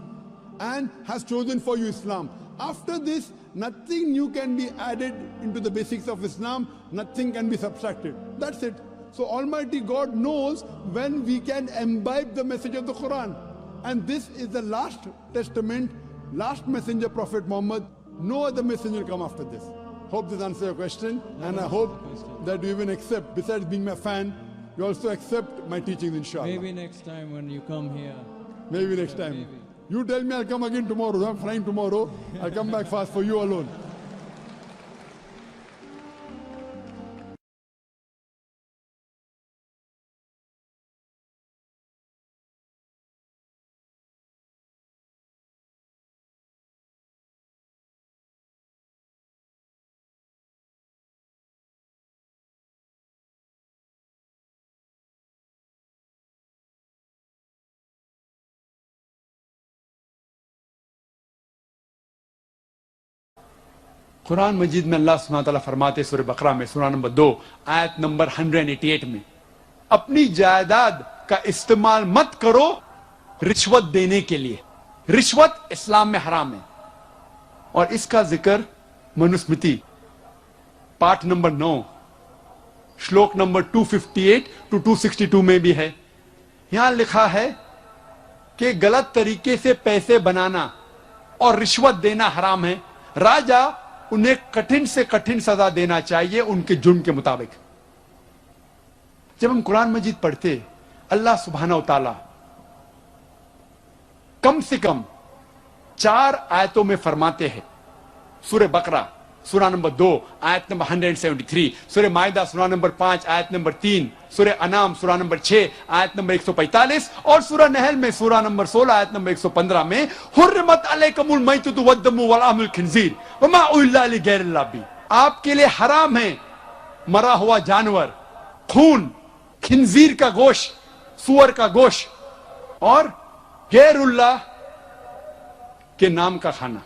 and has chosen for you Islam. After this, nothing new can be added into the basics of Islam, nothing can be subtracted. That's it. So Almighty God knows when we can imbibe the message of the Quran. And this is the last testament, last messenger, Prophet Muhammad. No other messenger will come after this. Hope this answers your question. And I hope that you even accept, besides being my fan, you also accept my teachings, inshallah. Maybe next time when you come here. Maybe next time. Maybe. You tell me I'll come again tomorrow. I'm flying tomorrow. I'll come back fast for you alone. قرآن مجید میں اللہ سبحانہ تعالیٰ فرماتے سورہ بقرہ میں سورہ number 2 آیت number 188 میں اپنی جائیداد کا استعمال مت کرو رشوت دینے کے لیے. رشوت اسلام میں حرام ہے اور اس کا ذکر Manusmriti part number 9 shlok number 258 to 262 میں بھی ہے. یہاں لکھا ہے کہ غلط طریقے سے پیسے بنانا اور رشوت دینا حرام ہے. راجا انہیں کٹھن سے کٹھن سزا دینا چاہیے ان کے جرم کے مطابق. جب ہم قرآن مجید پڑھتے اللہ سبحانہ و تعالی کم سے کم 4 آیتوں میں فرماتے ہیں. سورہ بقرہ سورہ نمبر 2 آیت نمبر 173, سورہ مائدہ سورہ نمبر 5 آیت نمبر 3, سورہ انعام سورہ نمبر 6 آیت نمبر 145 اور سورہ نحل میں سورہ نمبر 16 آیت نمبر 115 میں حرمت علیکم المیتۃ والدم ولحم الخنزیر وما اہل لغیر اللہ بہ. آپ کے لیے حرام ہے مرا ہوا جانور, خون, خنزیر کا گوشت, سور کا گوشت اور غیر اللہ کے نام کا کھانا.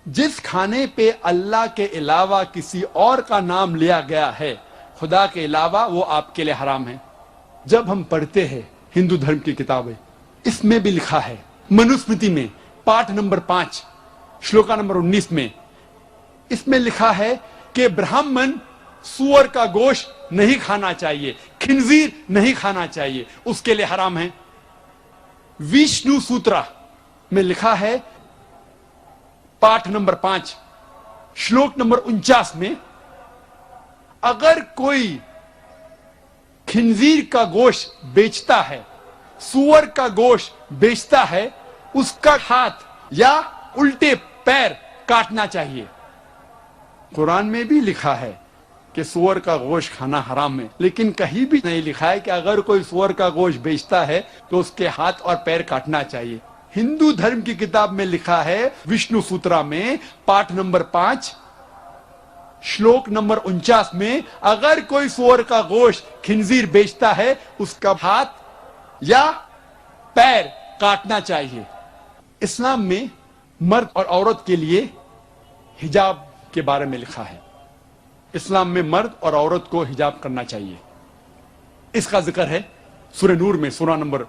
جس کھانے پہ اللہ کے علاوہ کسی اور کا نام لیا گیا ہے خدا کے علاوہ وہ آپ کے لیے حرام ہے. جب ہم پڑھتے ہیں ہندو دھرم کی کتابیں اس میں بھی لکھا ہے منوسمرتی میں پارٹ نمبر 5 شلوکا نمبر 19 میں اس میں لکھا ہے کہ برہمن سور کا گوشت نہیں کھانا چاہیے, خنزیر نہیں کھانا چاہیے, اس کے لیے حرام ہے. وشنو سوترا میں لکھا ہے پارٹ نمبر 5 شلوک نمبر 49 میں اگر کوئی خنزیر کا گوشت بیچتا ہے, سور کا گوشت بیچتا ہے, اس کا ہاتھ یا الٹے پیر کاٹنا چاہیے. قرآن میں بھی لکھا ہے کہ سور کا گوشت کھانا حرام ہے, لیکن کہیں بھی نہیں لکھا ہے کہ اگر کوئی سور کا گوشت بیچتا ہے تو اس کے ہاتھ اور پیر کاٹنا چاہیے. ہندو دھرم کی کتاب میں لکھا ہے وشنو سوترا میں پارٹ نمبر 5 شلوک نمبر 49 میں اگر کوئی سور کا گوشت خنزیر بیچتا ہے اس کا ہاتھ یا پیر کاٹنا چاہیے. اسلام میں مرد اور عورت کے لیے حجاب کے بارے میں لکھا ہے. اسلام میں مرد اور عورت کو حجاب کرنا چاہیے. اس کا ذکر ہے سورہ نور میں سورہ نمبر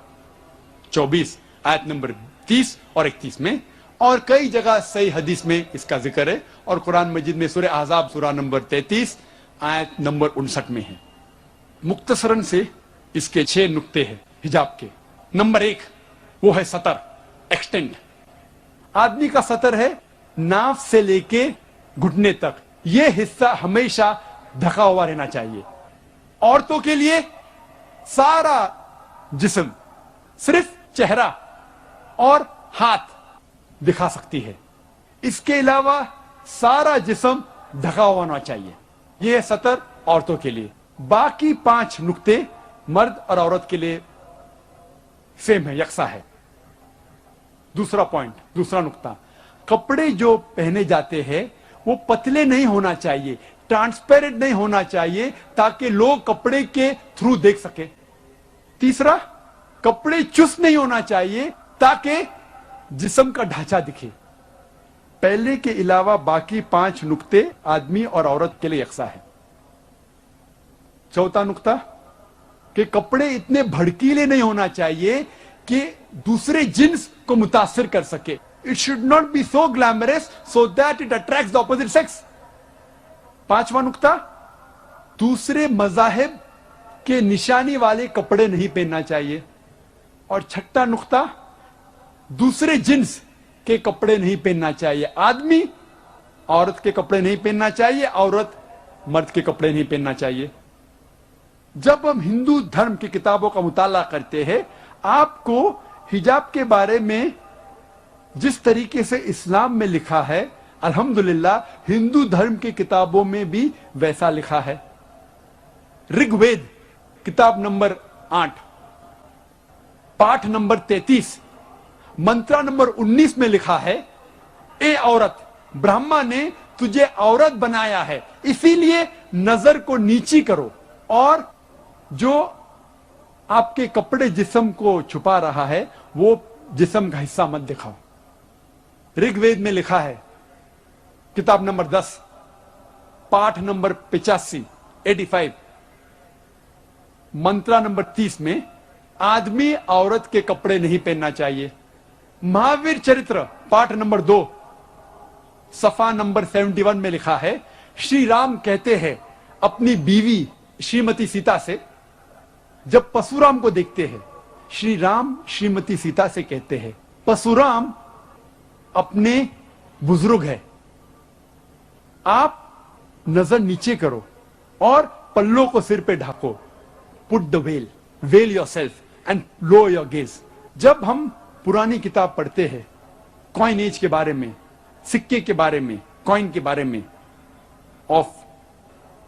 24 آیت نمبر 30 اور 31 میں, اور کئی جگہ صحیح حدیث میں اس کا ذکر ہے, اور قرآن مجید میں سورہ احزاب سورہ نمبر 33 آیت نمبر 59 میں ہے. مختصراً سے اس کے 6 نقطے ہیں حجاب کے. نمبر 1 وہ ہے سطر, ایکسٹینڈ. آدمی کا سطر ہے ناف سے لے کے گھٹنے تک, یہ حصہ ہمیشہ ڈھکا ہوا رہنا چاہیے. عورتوں کے لیے سارا جسم, صرف چہرہ اور ہاتھ دکھا سکتی ہے, اس کے علاوہ سارا جسم ڈھکا ہوا ہونا چاہیے. یہ سطر عورتوں کے لیے. باقی 5 نقطے مرد اور عورت کے لیے سیم ہے, یکساں ہے. دوسرا پوائنٹ, دوسرا نقطہ, کپڑے جو پہنے جاتے ہیں وہ پتلے نہیں ہونا چاہیے, ٹرانسپیرنٹ نہیں ہونا چاہیے تاکہ لوگ کپڑے کے تھرو دیکھ سکے. تیسرا, کپڑے چست نہیں ہونا چاہیے تاکہ جسم کا ڈھانچہ دکھے. پہلے کے علاوہ باقی 5 نقطے آدمی اور عورت کے لیے یکساں ہے. چوتھا نقطہ کہ کپڑے اتنے بھڑکیلے نہیں ہونا چاہیے کہ دوسرے جنس کو متاثر کر سکے. It should not be so glamorous so that it attracts the opposite sex. 5واں نقطہ, دوسرے مذاہب کے نشانی والے کپڑے نہیں پہننا چاہیے. اور 6واں نقطہ, دوسرے جنس کے کپڑے نہیں پہننا چاہیے. آدمی عورت کے کپڑے نہیں پہننا چاہیے, عورت مرد کے کپڑے نہیں پہننا چاہیے. جب ہم ہندو دھرم کی کتابوں کا مطالعہ کرتے ہیں آپ کو حجاب کے بارے میں جس طریقے سے اسلام میں لکھا ہے الحمدللہ ہندو دھرم کی کتابوں میں بھی ویسا لکھا ہے. رگ وید کتاب نمبر 8 پاٹھ نمبر 33 منترا نمبر 19 میں لکھا ہے, اے عورت, برہما نے تجھے عورت بنایا ہے اسی لیے نظر کو نیچی کرو اور جو آپ کے کپڑے جسم کو چھپا رہا ہے وہ جسم کا حصہ مت دکھاؤ. رگ وید میں لکھا ہے किताब नंबर 10 पाठ नंबर 85 मंत्रा नंबर 30 में आदमी औरत के कपड़े नहीं पहनना चाहिए। महावीर चरित्र पाठ नंबर 2 सफा नंबर 71 में लिखा है, श्री राम कहते हैं अपनी बीवी श्रीमती सीता से, जब परशुराम को देखते हैं श्री राम श्रीमती सीता से कहते हैं, परशुराम अपने बुजुर्ग है, आप नजर नीचे करो और पल्लों को सिर पे ढाको, put the veil yourself and low your gaze. जब हम पुरानी किताब पढ़ते हैं कॉइन एज के बारे में, सिक्के के बारे में, कॉइन के बारे में ऑफ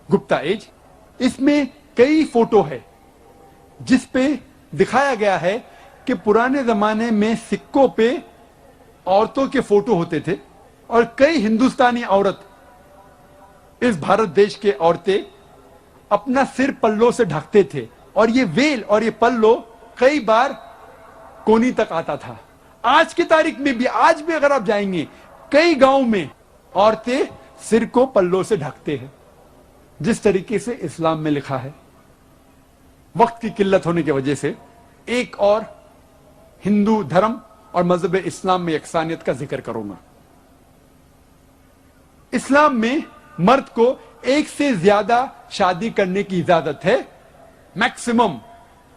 गुप्ता एज, इसमें कई फोटो है जिस पे दिखाया गया है कि पुराने जमाने में सिक्कों पे औरतों के फोटो होते थे और कई हिंदुस्तानी औरत, इस भारत देश के औरतें अपना सिर पल्लों से ढकते थे और ये वेल और ये पल्लो कई बार कोनी तक आता था। आज की तारीख में भी, आज भी अगर आप जाएंगे कई गांव में औरतें सिर को पल्लों से ढकते हैं, जिस तरीके से इस्लाम में लिखा है। वक्त की किल्लत होने की वजह से एक और हिंदू धर्म और मजहब इस्लाम में यकसानियत का जिक्र करूंगा। इस्लाम में मर्द को एक से ज्यादा शादी करने की इजाजत है, मैक्सिमम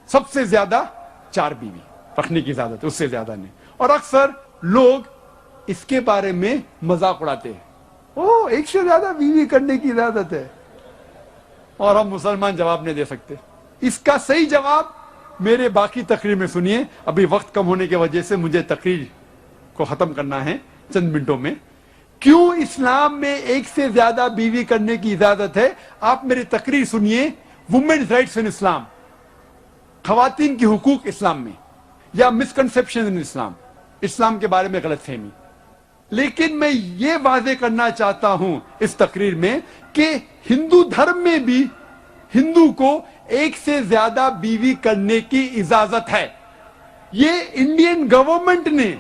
सबसे ज्यादा 4 बीवी रखने की इजाजत है, उससे ज्यादा नहीं। और अक्सर लोग इसके बारे में मजाक उड़ाते हैं, ओ एक से ज्यादा बीवी करने की इजाजत है, और हम मुसलमान जवाब नहीं दे सकते। इसका सही जवाब मेरे बाकी तकरीर में सुनिए। अभी वक्त कम होने की वजह से मुझे तकरीर को खत्म करना है चंद मिनटों में। क्यों इस्लाम में एक से ज्यादा बीवी करने की इजाजत है, आप मेरी तकरीर सुनिए। वुमेन्स राइट्स इन इस्लाम, खवातीन की हुकूक इस्लाम में, या मिसकंसेप्शन इन इस्लाम, इस्लाम के बारे में गलतफहमी। लेकिन मैं ये वादे करना चाहता हूं इस तकरीर में कि हिंदू धर्म में भी हिंदू को एक से ज्यादा बीवी करने की इजाजत है। ये इंडियन गवर्नमेंट ने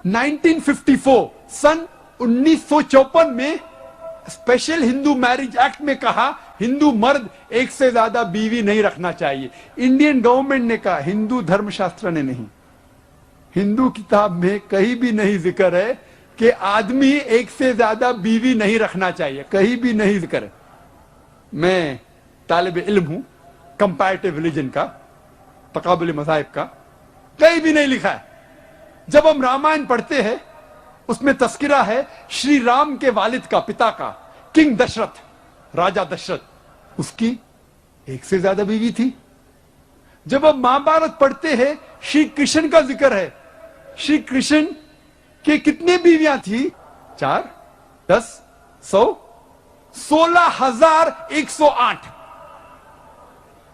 1954 सन 1954 में स्पेशल हिंदू मैरिज एक्ट में कहा, हिंदू मर्द एक से ज्यादा बीवी नहीं रखना चाहिए। इंडियन गवर्नमेंट ने कहा, हिंदू धर्मशास्त्र ने नहीं। हिंदू किताब में कहीं भी नहीं जिक्र है कि आदमी एक से ज्यादा बीवी नहीं रखना चाहिए, कहीं भी नहीं जिक्र है। मैं तालिब इल्म हूं कंपैरेटिव रिलीजन का, तकाबुल मज़ाहिब का, कहीं भी नहीं लिखा है। जब हम रामायण पढ़ते हैं उसमें तस्किरा है श्री राम के वालिद का, पिता का, किंग दशरथ, राजा दशरथ, उसकी एक से ज्यादा बीवी थी। जब हम महाभारत पढ़ते हैं श्री कृष्ण का जिक्र है, श्री कृष्ण के कितने बीवियां थी? 4, 10, 100, 16,108।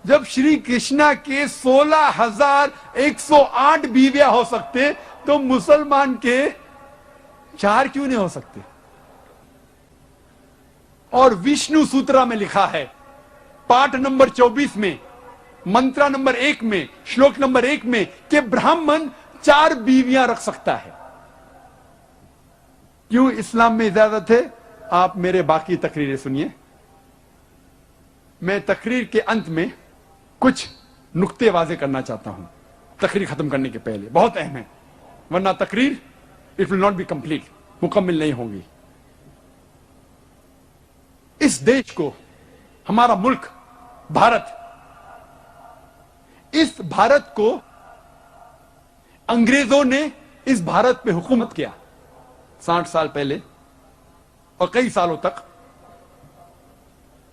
जब श्री कृष्णा के 16,108 बीवियां हो सकते तो मुसलमान के 4 क्यों नहीं हो सकते? और विष्णु सूत्रा में लिखा है पाठ नंबर 24 में, मंत्रा नंबर 1 में, श्लोक नंबर 1 में कि ब्राह्मण 4 बीवियां रख सकता है। क्यों इस्लाम में इजाजत है? आप मेरे बाकी तकरीरें सुनिए। मैं तकरीर के अंत में कुछ नुक्ते वाजे करना चाहता हूं तकरीर खत्म करने के पहले, बहुत अहम है, वरना तकरीर it will not be complete, मुकम्मल नहीं होगी। इस देश को, हमारा मुल्क भारत, इस भारत को अंग्रेजों ने इस भारत पे हुकूमत किया 60 साल पहले, और कई सालों तक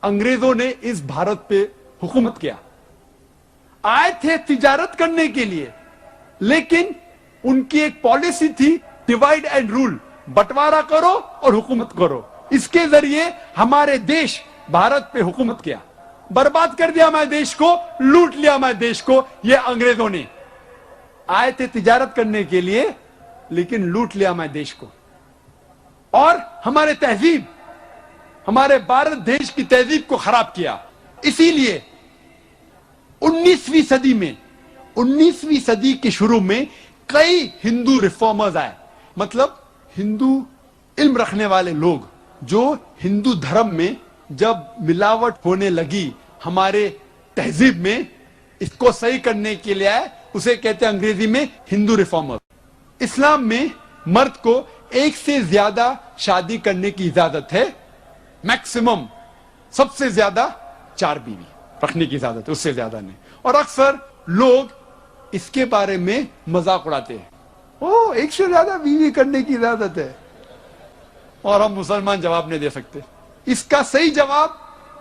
अंग्रेजों ने इस भारत पे हुकूमत किया। आए थे तिजारत करने के लिए, लेकिन उनकी एक पॉलिसी थी डिवाइड एंड रूल, बंटवारा करो और हुकूमत करो। इसके जरिए हमारे देश भारत पे हुकूमत किया, बर्बाद कर दिया हमारे देश को, लूट लिया हमारे देश को। ये अंग्रेजों ने आए थे तिजारत करने के लिए, लेकिन लूट लिया हमारे देश को। और हमारे तहजीब, हमारे भारत देश की तहजीब को खराब किया। इसीलिए 19वीं सदी में, 19वीं सदी के शुरू में कई हिंदू रिफॉर्मर्स आए, मतलब हिंदू علم رکھنے والے لوگ جو ہندو دھرم میں جب ملاوٹ ہونے لگی ہمارے تہذیب میں اس کو صحیح کرنے کے لیے آئے, اسے کہتے ہیں انگریزی میں ہندو ریفارمر. اسلام میں مرد کو ایک سے زیادہ شادی کرنے کی اجازت ہے, میکسیمم سب سے زیادہ 4 بیوی رکھنے کی اجازت ہے, اس سے زیادہ نہیں. اور اکثر لوگ اس کے بارے میں مذاق اڑاتے ہیں, او ایک سے زیادہ بیوی کرنے کی اجازت ہے, اور ہم مسلمان جواب نہیں دے سکتے. اس کا صحیح جواب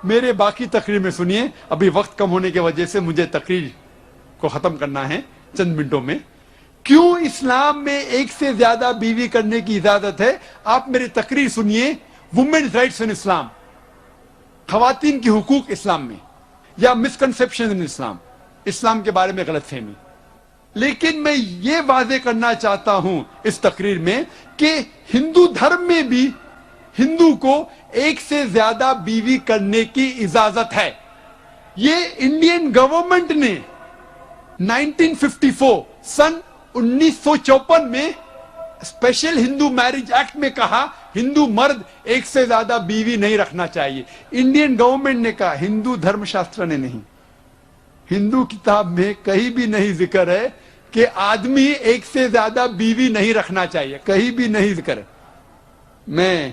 میرے باقی تقریر میں سنیے. ابھی وقت کم ہونے کی وجہ سے مجھے تقریر کو ختم کرنا ہے چند منٹوں میں. کیوں اسلام میں ایک سے زیادہ بیوی کرنے کی اجازت ہے؟ آپ میری تقریر سنیے, وومنز رائٹس ان اسلام, خواتین کی حقوق اسلام میں, یا مسکنسپشن ان اسلام, اسلام کے بارے میں غلط فہمی. لیکن میں یہ واضح کرنا چاہتا ہوں اس تقریر میں کہ ہندو دھرم میں بھی ہندو کو ایک سے زیادہ بیوی کرنے کی اجازت ہے. یہ انڈین گورنمنٹ نے 1954 سن 1954 میں اسپیشل ہندو میرج ایکٹ میں کہا ہندو مرد ایک سے زیادہ بیوی نہیں رکھنا چاہیے. انڈین گورنمنٹ نے کہا, ہندو دھرم شاستر نے نہیں. ہندو کتاب میں کہیں بھی نہیں ذکر ہے کہ آدمی ایک سے زیادہ بیوی نہیں رکھنا چاہیے, کہیں بھی نہیں ذکر ہے. میں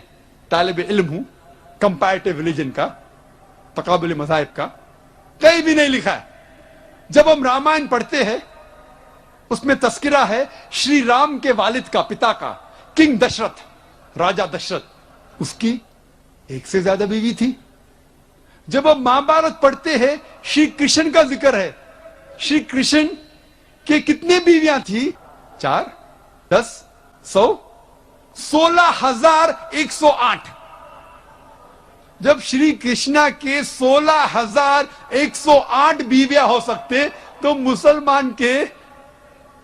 طالب علم ہوں کمپیریٹیو ریلیجن کا, تقابل مذاہب کا, کہیں بھی نہیں لکھا ہے. جب ہم رامائن پڑھتے ہیں اس میں تذکرہ ہے شری رام کے والد کا, پتا کا, کنگ دشرتھ, راجہ دشرتھ, اس کی ایک سے زیادہ بیوی تھی. جب ہم مہابھارت پڑھتے ہیں شری کرشن کا ذکر ہے, شری کرشن کے کتنے بیویاں تھی؟ 4, 10, 100, 16,108. جب شری کرشنا کے 16,108 بیویاں ہو سکتے تو مسلمان کے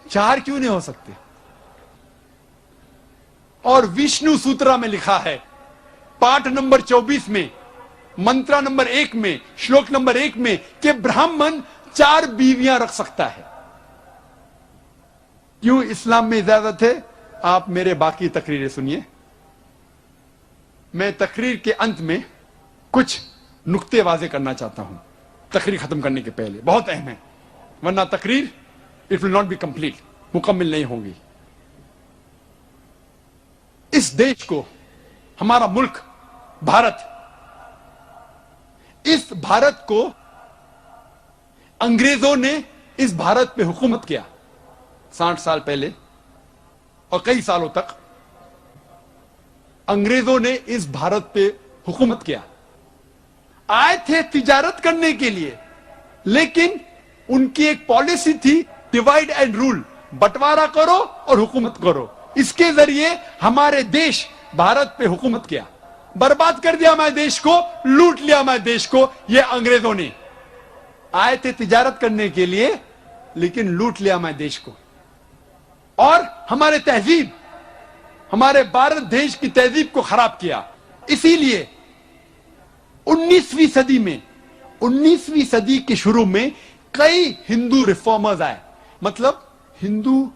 4 کیوں نہیں ہو سکتے؟ اور وشنو سوترا میں لکھا ہے پاٹ نمبر 24 میں, منترا نمبر 1 میں, شلوک نمبر 1 میں کہ برہمن 4 بیویاں رکھ سکتا ہے. کیوں اسلام میں اجازت ہے؟ آپ میرے باقی تقریریں سنیے. میں تقریر کے انت میں کچھ نقطے واضح کرنا چاہتا ہوں تقریر ختم کرنے کے پہلے, بہت اہم ہے, ورنہ تقریر it will not be complete, مکمل نہیں ہوگی. اس دیش کو, ہمارا ملک بھارت, اس بھارت کو انگریزوں نے اس بھارت پہ حکومت کیا 60 سال پہلے, اور کئی سالوں تک انگریزوں نے اس بھارت پہ حکومت کیا. آئے تھے تجارت کرنے کے لیے, لیکن ان کی ایک پالیسی تھی ڈیوائڈ اینڈ رول, بٹوارا کرو اور حکومت کرو. اس کے ذریعے ہمارے دیش بھارت پہ حکومت کیا, برباد کر دیا ہمارے دیش کو, لوٹ لیا ہمارے دیش کو. یہ انگریزوں نے آئے تھے تجارت کرنے کے لیے لیکن لوٹ لیا ہمارے دیش کو, اور ہمارے تہذیب, ہمارے بھارت دیش کی تہذیب کو خراب کیا. اسی لیے 19ویں صدی میں, 19ویں صدی کے شروع میں کئی ہندو ریفارمرز آئے, مطلب ہندو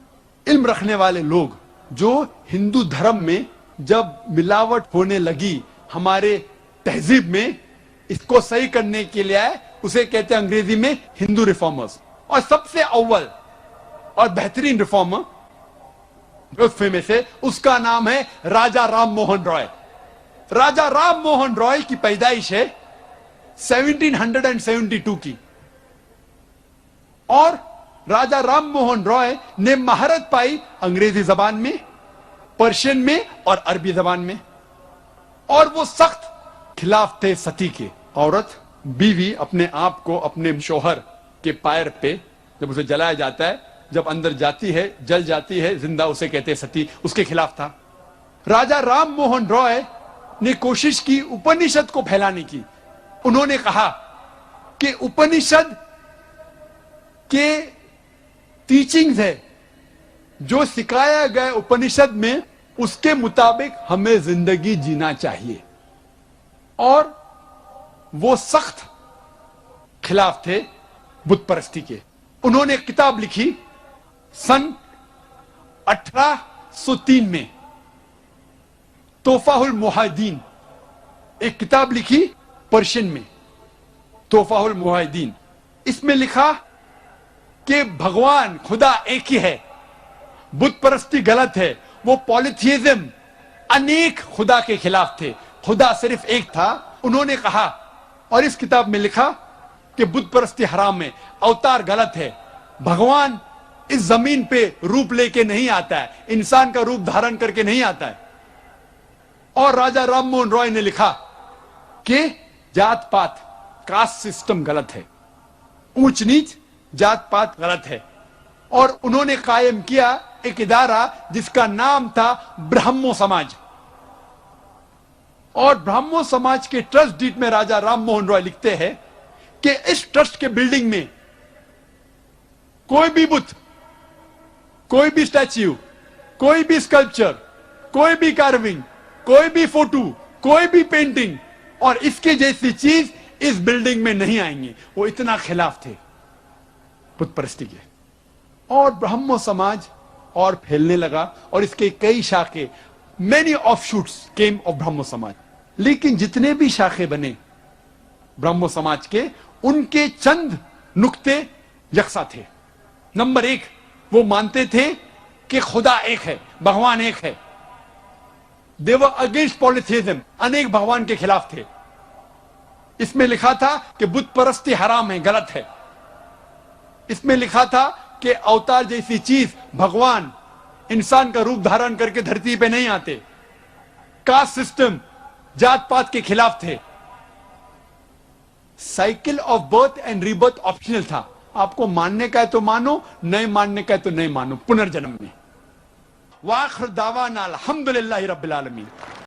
علم رکھنے والے لوگ جو ہندو دھرم میں جب ملاوٹ ہونے لگی ہمارے تہذیب میں اس کو صحیح کرنے کے لیے آئے, اسے کہتے ہیں انگریزی میں ہندو ریفارمرز. اور سب سے اول اور بہترین ریفارمر میں سے اس کا نام ہے راجہ رام موہن رائے. راجہ رام موہن رائے کی پیدائش ہے 1772 کی, اور راجہ رام موہن رائے نے مہارت پائی انگریزی زبان میں, پرشین میں اور عربی زبان میں. اور وہ سخت خلاف تھے ستی کے. عورت, بیوی اپنے آپ کو اپنے شوہر کے پیر پہ جب اسے جلایا جاتا ہے, جب اندر جاتی ہے جل جاتی ہے زندہ, اسے کہتے ہیں ستی, اس کے خلاف تھا. راجہ رام موہن رائے نے کوشش کی اپنشد کو پھیلانے کی. انہوں نے کہا کہ اپنشد کے ٹیچنگز ہے جو سکھایا گیا اپنشد میں, اس کے مطابق ہمیں زندگی جینا چاہیے. اور وہ سخت خلاف تھے بت پرستی کے. انہوں نے ایک کتاب لکھی سن 1803 میں, तोहफाहुल मुहाजिदीन, एक किताब लिखी पर्शियन में, तोहफाहुल मुहाजिदीन। इसमें लिखा कि भगवान खुदा एक ही है, बुत परस्ती गलत है, वो पॉलिथियज्म अनेक खुदा के खिलाफ थे, खुदा सिर्फ एक था। उन्होंने कहा, और इस किताब में लिखा कि बुत परस्ती हराम है, अवतार गलत है, भगवान इस जमीन पे रूप लेके नहीं आता है, इंसान का रूप धारण करके नहीं आता है। और राजा राम मोहन रॉय ने लिखा कि जात पात, कास्ट सिस्टम गलत है, ऊंच नीच जात पात गलत है। और उन्होंने कायम किया एक इदारा जिसका नाम था ब्राह्मो समाज। और ब्राह्मो समाज के ट्रस्ट डीड में राजा राम मोहन रॉय लिखते हैं कि इस ट्रस्ट के बिल्डिंग में कोई भी बुत, कोई भी स्टैच्यू, कोई भी स्कल्पचर, कोई भी कार्विंग, कोई भी फोटो, कोई भी पेंटिंग और इसके जैसी चीज इस बिल्डिंग में नहीं आएंगे। वो इतना खिलाफ थे बुत परस्ती के। और ब्राह्मो समाज और फैलने लगा और इसके कई शाखे, many offshoots came off Brahmo Samaj. लेकिन जितने भी शाखे बने ब्राह्मो समाज के, उनके चंद नुक्ते यकसा थे। नंबर एक, वो मानते थे कि खुदा एक है, भगवान एक है। दे वर अगेंस्ट पॉलिथियज्म, अनेक भगवान के खिलाफ थे। इसमें लिखा था कि बुत परस्ती हराम है, गलत है। इसमें लिखा था कि अवतार जैसी चीज, भगवान इंसान का रूप धारण करके धरती पे नहीं आते। कास्ट सिस्टम, जात पात के खिलाफ थे। Cycle of birth and rebirth optional था, आपको मानने का है तो मानो, नहीं मानने का है तो नहीं मानो, पुनर्जन्म में। वाखिर दावाना अल्हम्दुलिल्लाहि रब्बिल आलमीन।